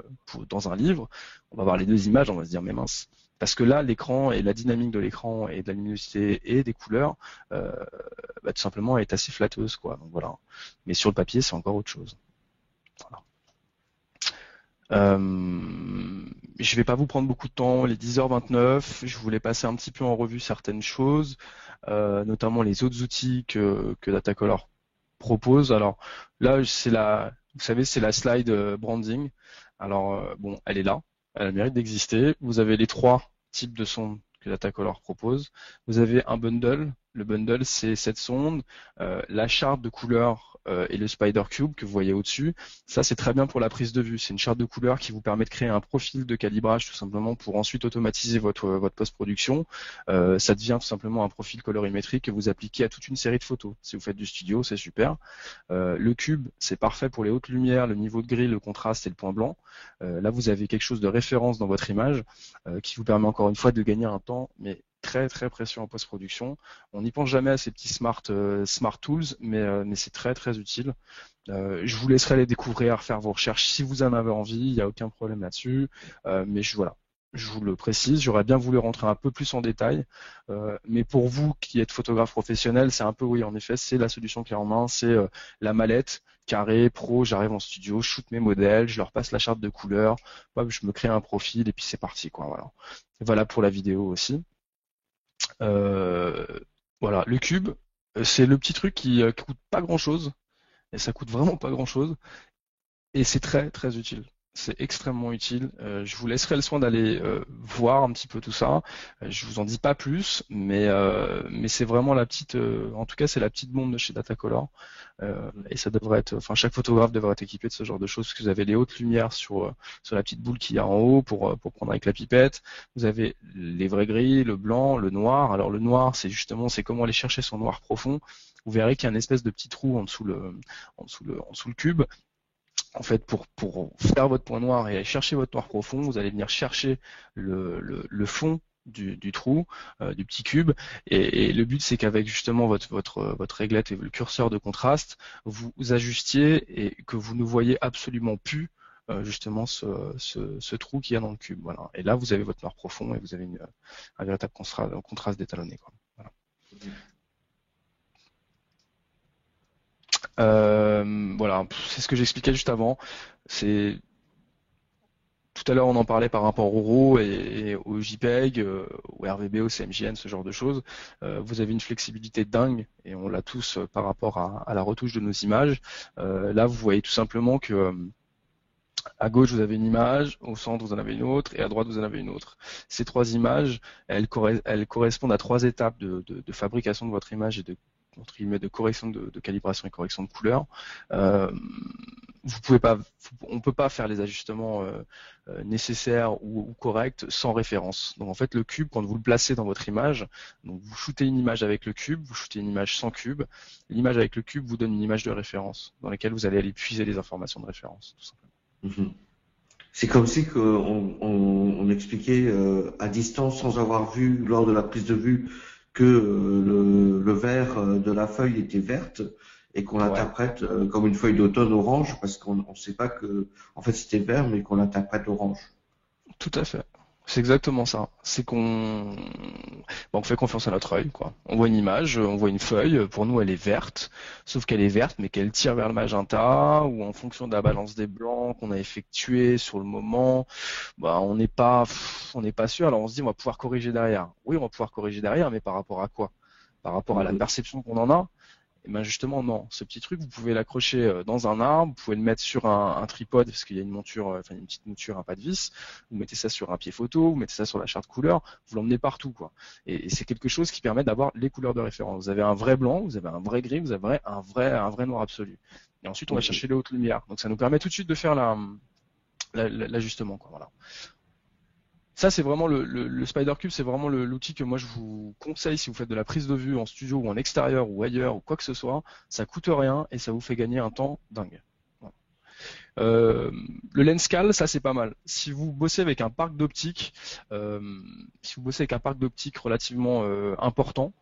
dans un livre, on va voir les deux images, on va se dire mais mince. Parce que là, l'écran et la dynamique de l'écran et de la luminosité et des couleurs, tout simplement, est assez flatteuse, quoi. Donc voilà. Mais sur le papier, c'est encore autre chose. Voilà. Je vais pas vous prendre beaucoup de temps, les 10h29. Je voulais passer un petit peu en revue certaines choses, notamment les autres outils que Datacolor propose. Alors là, vous savez, c'est la slide branding. Alors bon, elle est là, elle a le mérite d'exister. Vous avez les trois types de sondes que Datacolor propose. Vous avez un bundle. Le bundle, c'est cette sonde, la charte de couleurs et le Spider Cube que vous voyez au-dessus. Ça, c'est très bien pour la prise de vue. C'est une charte de couleurs qui vous permet de créer un profil de calibrage tout simplement pour ensuite automatiser votre post-production. Ça devient tout simplement un profil colorimétrique que vous appliquez à toute une série de photos. Si vous faites du studio, c'est super. Le cube, c'est parfait pour les hautes lumières, le niveau de gris, le contraste et le point blanc. Là, vous avez quelque chose de référence dans votre image qui vous permet encore une fois de gagner un temps, mais très très précieux en post-production. On n'y pense jamais à ces petits smart tools, mais c'est très très utile. Je vous laisserai les découvrir, faire vos recherches si vous en avez envie, il n'y a aucun problème là-dessus. Mais voilà, je vous le précise, j'aurais bien voulu rentrer un peu plus en détail. Mais pour vous qui êtes photographe professionnel, c'est un peu, oui, en effet, c'est la solution clé en main, c'est la mallette, carré, pro, j'arrive en studio, je shoot mes modèles, je leur passe la charte de couleurs, hop, je me crée un profil et puis c'est parti, quoi, voilà. Et voilà pour la vidéo aussi. Euh, voilà, le cube, c'est le petit truc qui coûte pas grand-chose, et ça coûte vraiment pas grand-chose. Et c'est très très utile. C'est extrêmement utile. Je vous laisserai le soin d'aller voir un petit peu tout ça. Je vous en dis pas plus, mais c'est vraiment la petite, en tout cas c'est la petite bombe de chez Datacolor. Et ça devrait être, enfin chaque photographe devrait être équipé de ce genre de choses parce que vous avez les hautes lumières sur la petite boule qu'il y a en haut pour prendre avec la pipette. Vous avez les vrais gris, le blanc, le noir. Alors le noir c'est comment aller chercher son noir profond. Vous verrez qu'il y a une espèce de petit trou en dessous le cube. En fait, pour faire votre point noir et aller chercher votre noir profond, vous allez venir chercher le fond du trou, du petit cube, et le but c'est qu'avec justement votre réglette et le curseur de contraste, vous ajustiez et que vous ne voyez absolument plus justement ce trou qu'il y a dans le cube. Voilà. Et là, vous avez votre noir profond et vous avez un véritable contraste détalonné, quoi. Voilà. Voilà, c'est ce que j'expliquais juste avant. C'est tout à l'heure on en parlait par rapport au RAW et au JPEG, au RVB, au CMJN, ce genre de choses. Vous avez une flexibilité dingue et on l'a tous par rapport à la retouche de nos images. Là vous voyez tout simplement que à gauche, vous avez une image, au centre, vous en avez une autre, et à droite, vous en avez une autre. Ces trois images, elles correspondent à trois étapes de fabrication de votre image et entre guillemets, de correction de calibration et correction de couleur. On peut pas faire les ajustements nécessaires ou corrects sans référence. Donc en fait, le cube, quand vous le placez dans votre image, donc vous shootez une image avec le cube, vous shootez une image sans cube. L'image avec le cube vous donne une image de référence dans laquelle vous allez aller puiser les informations de référence, tout simplement. C'est comme si on expliquait à distance, sans avoir vu lors de la prise de vue, que le vert de la feuille était verte et qu'on l'interprète comme une feuille d'automne orange parce qu'on ne sait pas que en fait c'était vert mais qu'on l'interprète orange. Tout à fait. C'est exactement ça. C'est qu'on fait confiance à notre œil, quoi. On voit une image, on voit une feuille, pour nous elle est verte, sauf qu'elle est verte mais qu'elle tire vers le magenta, ou en fonction de la balance des blancs qu'on a effectuée sur le moment, on n'est pas sûr, alors on se dit on va pouvoir corriger derrière. Oui, on va pouvoir corriger derrière, mais par rapport à quoi? Par rapport à la perception qu'on en a? Et ben justement non, ce petit truc vous pouvez l'accrocher dans un arbre, vous pouvez le mettre sur un tripode parce qu'il y a une monture, une petite mouture, un pas de vis, vous mettez ça sur un pied photo, vous mettez ça sur la charte couleur, vous l'emmenez partout quoi. Et c'est quelque chose qui permet d'avoir les couleurs de référence. Vous avez un vrai blanc, vous avez un vrai gris, vous avez un vrai noir absolu. Et ensuite on va chercher les hautes lumières. Donc ça nous permet tout de suite de faire l'ajustement quoi. Voilà. Ça, c'est vraiment le SpiderCube, c'est vraiment l'outil que moi je vous conseille si vous faites de la prise de vue en studio ou en extérieur ou ailleurs ou quoi que ce soit. Ça coûte rien et ça vous fait gagner un temps dingue. Voilà. Le Lenscal, ça c'est pas mal. Si vous bossez avec un parc d'optique, relativement important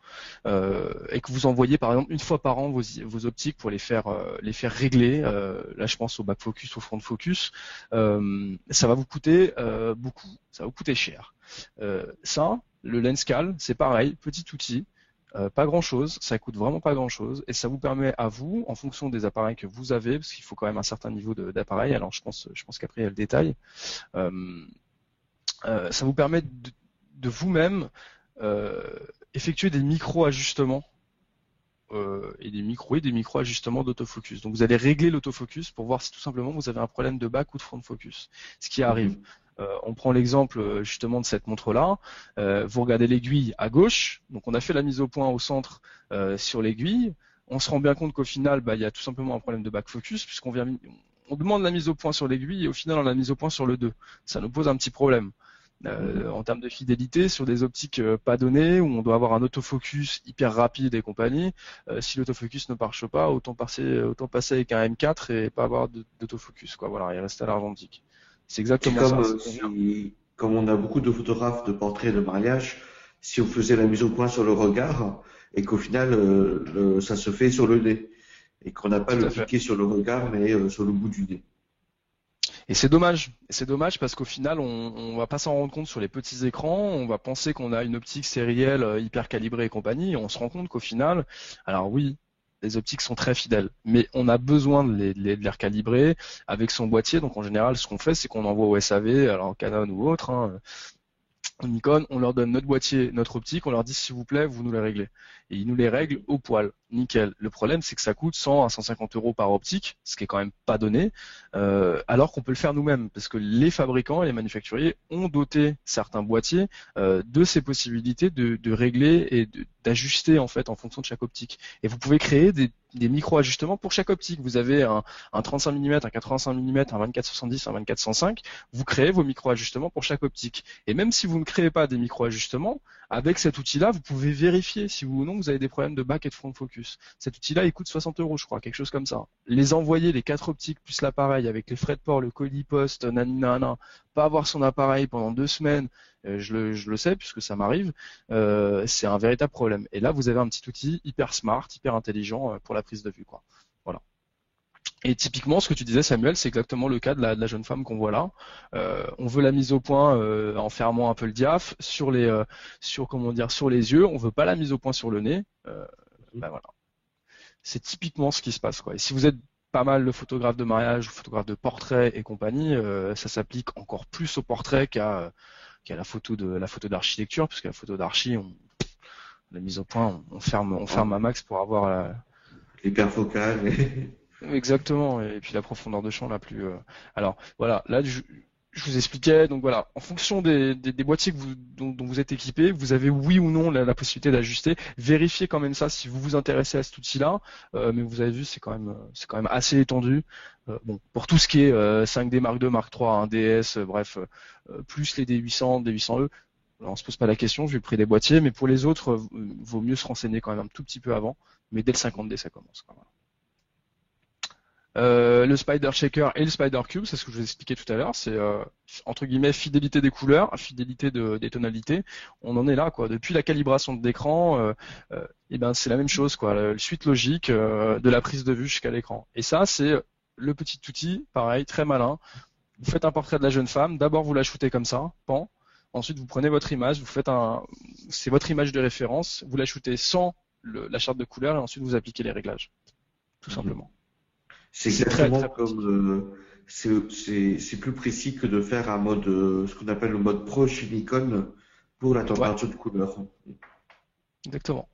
et que vous envoyez par exemple une fois par an vos optiques pour les faire régler, là je pense au back focus, au front focus, ça va vous coûter beaucoup, ça va vous coûter cher. Le Lenscal, c'est pareil, petit outil. Pas grand chose, ça coûte vraiment pas grand chose et ça vous permet à vous, en fonction des appareils que vous avez, parce qu'il faut quand même un certain niveau d'appareil, alors je pense qu'après il y a le détail, ça vous permet de vous-même effectuer des micro-ajustements et des micro-ajustements d'autofocus. Donc vous allez régler l'autofocus pour voir si tout simplement vous avez un problème de back ou de front focus, ce qui arrive. On prend l'exemple justement de cette montre-là. Vous regardez l'aiguille à gauche. Donc on a fait la mise au point au centre sur l'aiguille. On se rend bien compte qu'au final, il y a tout simplement un problème de back focus puisqu'on demande la mise au point sur l'aiguille et au final on a la mise au point sur le 2. Ça nous pose un petit problème. En termes de fidélité, sur des optiques pas données, où on doit avoir un autofocus hyper rapide et compagnie, si l'autofocus ne marche pas, autant passer avec un M4 et pas avoir d'autofocus, quoi. Voilà, et rester à l'argentique. C'est exactement ça. Comme on a beaucoup de photographes de portraits de mariage, si on faisait la mise au point sur le regard et qu'au final ça se fait sur le nez et qu'on n'a pas le cliqué sur le regard mais sur le bout du nez. Et c'est dommage. C'est dommage parce qu'au final, on va pas s'en rendre compte sur les petits écrans. On va penser qu'on a une optique sérielle hyper calibrée et compagnie. Et on se rend compte qu'au final, alors oui, les optiques sont très fidèles, mais on a besoin de les recalibrer avec son boîtier. Donc en général, ce qu'on fait, c'est qu'on envoie au SAV, alors Canon ou autre, Nikon, on leur donne notre boîtier, notre optique, on leur dit s'il vous plaît, vous nous les réglez. Et ils nous les règlent au poil, nickel. Le problème, c'est que ça coûte 100 à 150 euros par optique, ce qui est quand même pas donné, alors qu'on peut le faire nous-mêmes, parce que les fabricants et les manufacturiers ont doté certains boîtiers de ces possibilités de régler et d'ajuster en fait en fonction de chaque optique. Et vous pouvez créer des micro-ajustements pour chaque optique. Vous avez un 35 mm, un 85 mm, un 24-70, un 24-105, vous créez vos micro-ajustements pour chaque optique. Et même si vous ne créez pas des micro-ajustements, avec cet outil-là, vous pouvez vérifier si oui ou non vous avez des problèmes de back et de front focus. Cet outil-là, il coûte 60 euros, je crois, quelque chose comme ça. Les envoyer, les 4 optiques plus l'appareil, avec les frais de port, le colis poste, nanana, pas avoir son appareil pendant 2 semaines, je le sais puisque ça m'arrive, c'est un véritable problème. Et là, vous avez un petit outil hyper smart, hyper intelligent pour la prise de vue, quoi. Voilà. Et typiquement, ce que tu disais, Samuel, c'est exactement le cas de la jeune femme qu'on voit là. On veut la mise au point en fermant un peu le diaph sur les yeux. On veut pas la mise au point sur le nez. Voilà. C'est typiquement ce qui se passe, quoi. Et si vous êtes pas mal de photographes de mariage ou photographes de portrait et compagnie, ça s'applique encore plus au portrait qu'à la photo d'architecture, puisque la photo d'archi, la mise au point, on ferme à max pour avoir L'hyperfocale. exactement, et puis la profondeur de champ la plus. Alors voilà, là je vous expliquais, donc voilà, en fonction des boîtiers dont vous êtes équipé, vous avez oui ou non la possibilité d'ajuster. Vérifiez quand même ça si vous vous intéressez à cet outil-là, mais vous avez vu, c'est quand même assez étendu. Bon, pour tout ce qui est 5D Mark II, Mark III, un DS, bref, plus les D800, D800E, on se pose pas la question, vu le prix des boîtiers, mais pour les autres, vaut mieux se renseigner quand même un tout petit peu avant, mais dès le 50D ça commence. Quoi, voilà. Le Spider Shaker et le Spider Cube, c'est ce que je vous ai expliqué tout à l'heure, c'est entre guillemets fidélité des couleurs, fidélité des tonalités. On en est là, quoi. Depuis la calibration de l'écran, et ben c'est la même chose, quoi. La suite logique de la prise de vue jusqu'à l'écran. Et ça, c'est le petit outil, pareil, très malin. Vous faites un portrait de la jeune femme. D'abord, vous la shootez comme ça, pan. Ensuite, vous prenez votre image, c'est votre image de référence. Vous la shootez sans la charte de couleurs et ensuite vous appliquez les réglages, tout simplement. C'est exactement comme c'est plus précis que de faire un mode ce qu'on appelle le mode pro chez Nikon pour la température de couleur. Exactement.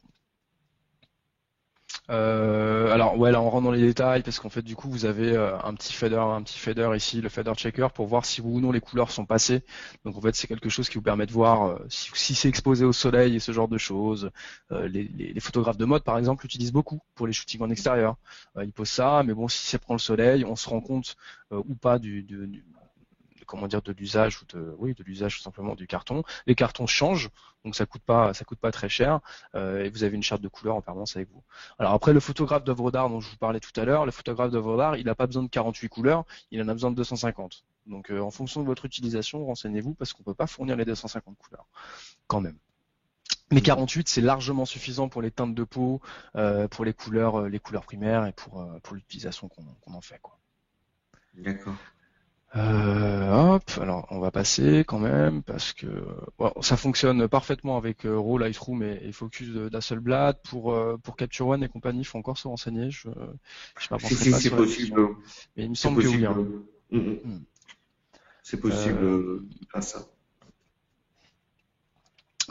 Alors ouais, là on rentre dans les détails parce qu'en fait du coup vous avez un petit fader ici, le fader checker, pour voir si oui ou non les couleurs sont passées. Donc en fait c'est quelque chose qui vous permet de voir si c'est exposé au soleil et ce genre de choses. Les photographes de mode par exemple l'utilisent beaucoup pour les shootings en extérieur. Ils posent ça, mais bon si ça prend le soleil, on se rend compte ou pas de l'usage de l'usage tout simplement du carton. Les cartons changent, donc ça coûte pas très cher, et vous avez une charte de couleur en permanence avec vous. Alors après, le photographe d'œuvre d'art dont je vous parlais tout à l'heure, le photographe d'œuvre d'art, il n'a pas besoin de 48 couleurs, il en a besoin de 250. Donc en fonction de votre utilisation, renseignez-vous parce qu'on peut pas fournir les 250 couleurs quand même. Mais 48, c'est largement suffisant pour les teintes de peau, pour les couleurs primaires et pour l'utilisation qu'on en fait, quoi. D'accord. Alors on va passer quand même parce que ça fonctionne parfaitement avec RAW, Lightroom et Focus d'Hasselblad. Pour Capture One et compagnie, il faut encore se renseigner. Je m'avancerai pas c'est sur la possible. question. Mais il me semble que oui. Hein. C'est possible à ça.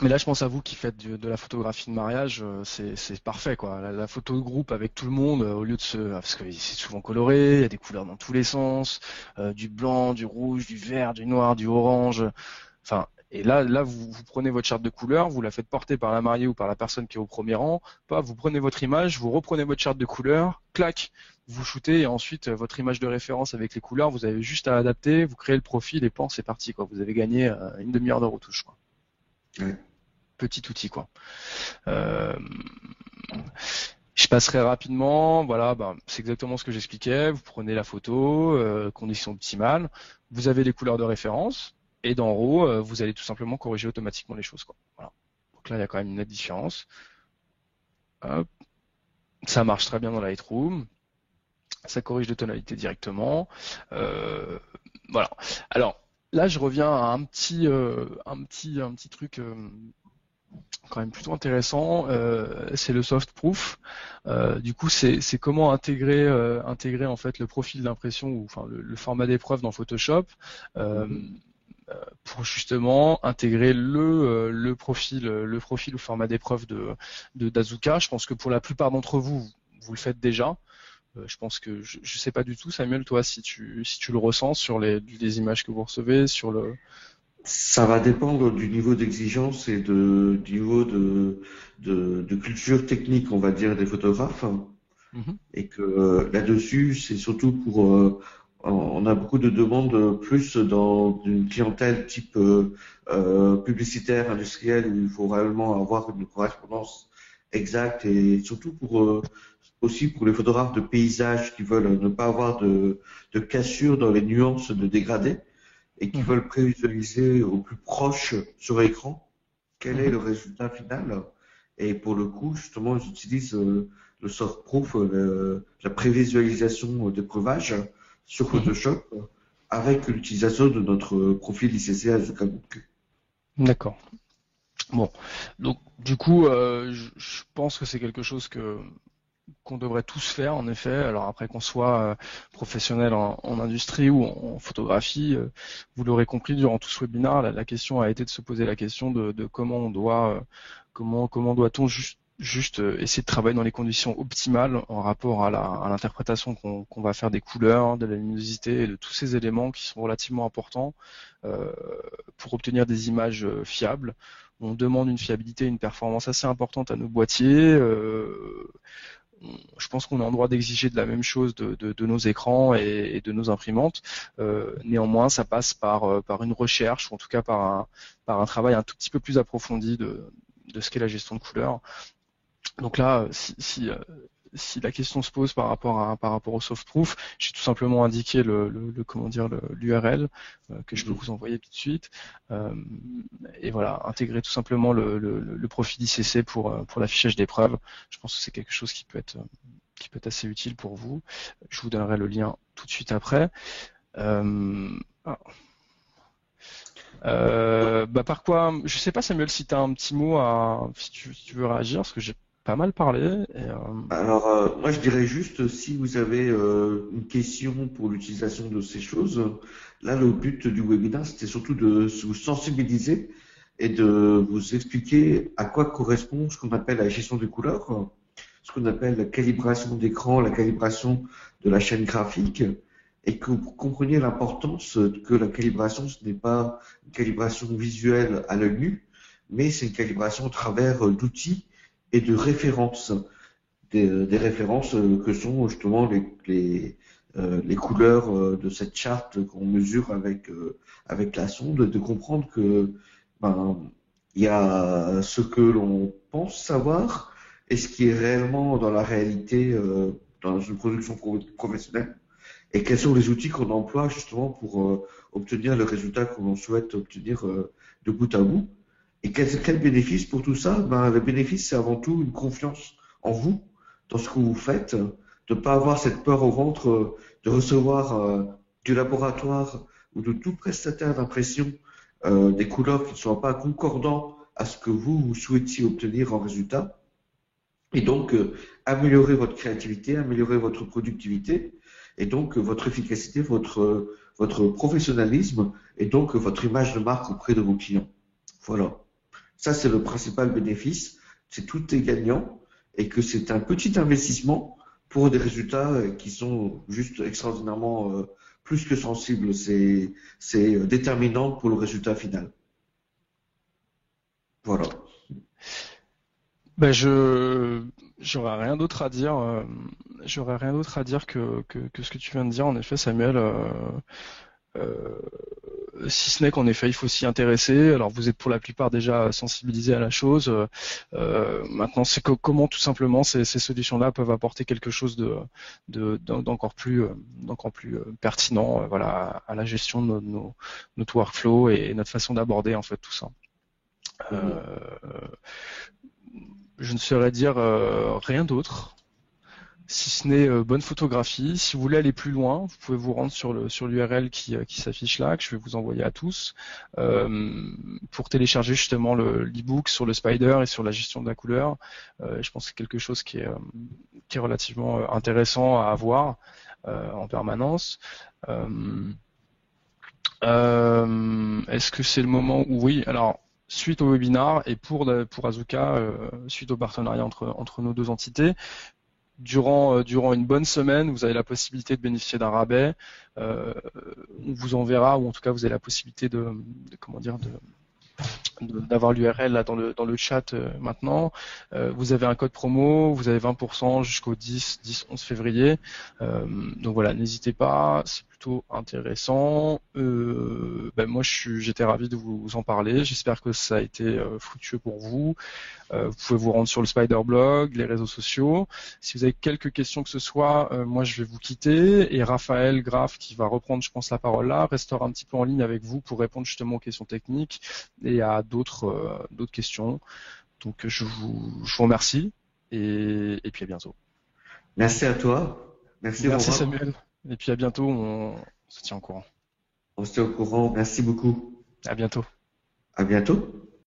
Mais là, je pense à vous qui faites de la photographie de mariage, c'est parfait, quoi. La photo de groupe avec tout le monde, au lieu de parce que c'est souvent coloré, il y a des couleurs dans tous les sens, du blanc, du rouge, du vert, du noir, du orange. Enfin, et là, vous prenez votre charte de couleurs, vous la faites porter par la mariée ou par la personne qui est au premier rang. Vous prenez votre image, vous reprenez votre charte de couleurs, clac, vous shootez et ensuite votre image de référence avec les couleurs, vous avez juste à adapter, vous créez le profil et pan, c'est parti, quoi. Vous avez gagné une demi-heure de retouche, quoi. Ouais. Petit outil, quoi. Je passerai rapidement. Voilà, c'est exactement ce que j'expliquais. Vous prenez la photo, conditions optimales. Vous avez les couleurs de référence et d'en haut, vous allez tout simplement corriger automatiquement les choses, quoi. Voilà. Donc là, il y a quand même une nette différence. Hop. Ça marche très bien dans Lightroom. Ça corrige les tonalités directement. Voilà. Alors là, je reviens à un petit truc. Quand même plutôt intéressant, c'est le soft proof. Du coup, c'est comment intégrer en fait le profil d'impression ou enfin le format d'épreuve dans Photoshop pour justement intégrer le profil ou format d'épreuve de d'Azuka. Je pense que pour la plupart d'entre vous, vous le faites déjà. Je pense que je sais pas du tout, Samuel, toi, si tu le ressens sur les images que vous recevez, sur le. Ça va dépendre du niveau d'exigence et du niveau de culture technique, on va dire, des photographes. Et que là-dessus, c'est surtout on a beaucoup de demandes plus dans une clientèle type publicitaire, industrielle, où il faut réellement avoir une correspondance exacte et surtout aussi pour les photographes de paysage qui veulent ne pas avoir de cassure dans les nuances de dégradé et qui veulent prévisualiser au plus proche sur l'écran quel est le résultat final. Et pour le coup, justement, j'utilise le softproof, la prévisualisation des breuvages sur Photoshop avec l'utilisation de notre profil ICC Azuka Book. D'accord. Bon, donc du coup, je pense que c'est quelque chose qu'on devrait tous faire en effet. Alors après qu'on soit professionnel en industrie ou en photographie, vous l'aurez compris durant tout ce webinaire, la question a été de se poser la question de comment on doit, comment doit-on juste essayer de travailler dans les conditions optimales en rapport à l'interprétation qu'on va faire des couleurs, de la luminosité et de tous ces éléments qui sont relativement importants euh, pour obtenir des images fiables. On demande une fiabilité, une performance assez importante à nos boîtiers. Je pense qu'on est en droit d'exiger de la même chose de nos écrans et de nos imprimantes. Néanmoins, ça passe par une recherche, ou en tout cas par un travail un tout petit peu plus approfondi de ce qu'est la gestion de couleurs. Donc là, si la question se pose par rapport au softproof, j'ai tout simplement indiqué l'URL que je peux vous envoyer tout de suite. Et voilà, intégrer tout simplement le profil ICC pour l'affichage des preuves. Je pense que c'est quelque chose qui peut être assez utile pour vous. Je vous donnerai le lien tout de suite après. Par quoi, je sais pas Samuel si tu as un petit mot si tu veux réagir, parce que j'ai pas mal parlé. Alors, moi, je dirais juste, si vous avez une question pour l'utilisation de ces choses, là, le but du webinaire, c'était surtout de vous sensibiliser et de vous expliquer à quoi correspond ce qu'on appelle la gestion des couleurs, ce qu'on appelle la calibration d'écran, la calibration de la chaîne graphique, et que vous compreniez l'importance que la calibration, ce n'est pas une calibration visuelle à l'œil nu, mais c'est une calibration au travers d'outils et de références, des références que sont justement les couleurs de cette charte qu'on mesure avec la sonde, de comprendre que ben, il y a ce que l'on pense savoir et ce qui est réellement dans la réalité dans une production professionnelle, et quels sont les outils qu'on emploie justement pour obtenir le résultat que l'on souhaite obtenir de bout à bout. Et quel bénéfice pour tout ça? Ben, le bénéfice, c'est avant tout une confiance en vous, dans ce que vous faites, de ne pas avoir cette peur au ventre de recevoir du laboratoire ou de tout prestataire d'impression des couleurs qui ne soient pas concordants à ce que vous souhaitiez obtenir en résultat. Et donc, améliorer votre créativité, améliorer votre productivité, et donc votre efficacité, votre professionnalisme, et donc votre image de marque auprès de vos clients. Voilà. Ça, c'est le principal bénéfice. C'est tout est gagnant, et que c'est un petit investissement pour des résultats qui sont juste extraordinairement plus que sensibles. C'est déterminant pour le résultat final. Voilà. Ben j'aurais rien d'autre à dire. J'aurais rien d'autre à dire que ce que tu viens de dire. En effet, Samuel. Euh, Si ce n'est qu'en effet, il faut s'y intéresser. Alors, vous êtes pour la plupart déjà sensibilisés à la chose. Maintenant, c'est comment tout simplement ces solutions-là peuvent apporter quelque chose d'encore plus, pertinent, voilà, à la gestion de notre workflow et notre façon d'aborder en fait tout ça. Je ne saurais dire rien d'autre, si ce n'est bonne photographie. Si vous voulez aller plus loin, vous pouvez vous rendre sur l'URL qui s'affiche là, que je vais vous envoyer à tous, pour télécharger justement l'e-book sur le spider et sur la gestion de la couleur. Je pense que c'est quelque chose qui est relativement intéressant à avoir en permanence. Est-ce que c'est le moment où oui, alors suite au webinar et pour Azuka, suite au partenariat entre nos deux entités, durant une bonne semaine, vous avez la possibilité de bénéficier d'un rabais. On vous enverra, ou en tout cas vous avez la possibilité d'avoir l'URL là dans le chat maintenant. Vous avez un code promo, vous avez 20% jusqu'au 10-11 février. Donc voilà, n'hésitez pas, c'est plutôt intéressant. Moi j'étais ravi de vous en parler. J'espère que ça a été fructueux pour vous. Vous pouvez vous rendre sur le Spider Blog, les réseaux sociaux. Si vous avez quelques questions que ce soit, moi je vais vous quitter et Raphaël Graff, qui va reprendre je pense la parole là, restera un petit peu en ligne avec vous pour répondre justement aux questions techniques et à d'autres questions. Donc je vous remercie et puis à bientôt. Merci à toi. Merci Romain. Samuel. Et puis à bientôt, on se tient au courant. On se tient au courant. Merci beaucoup. À bientôt. À bientôt.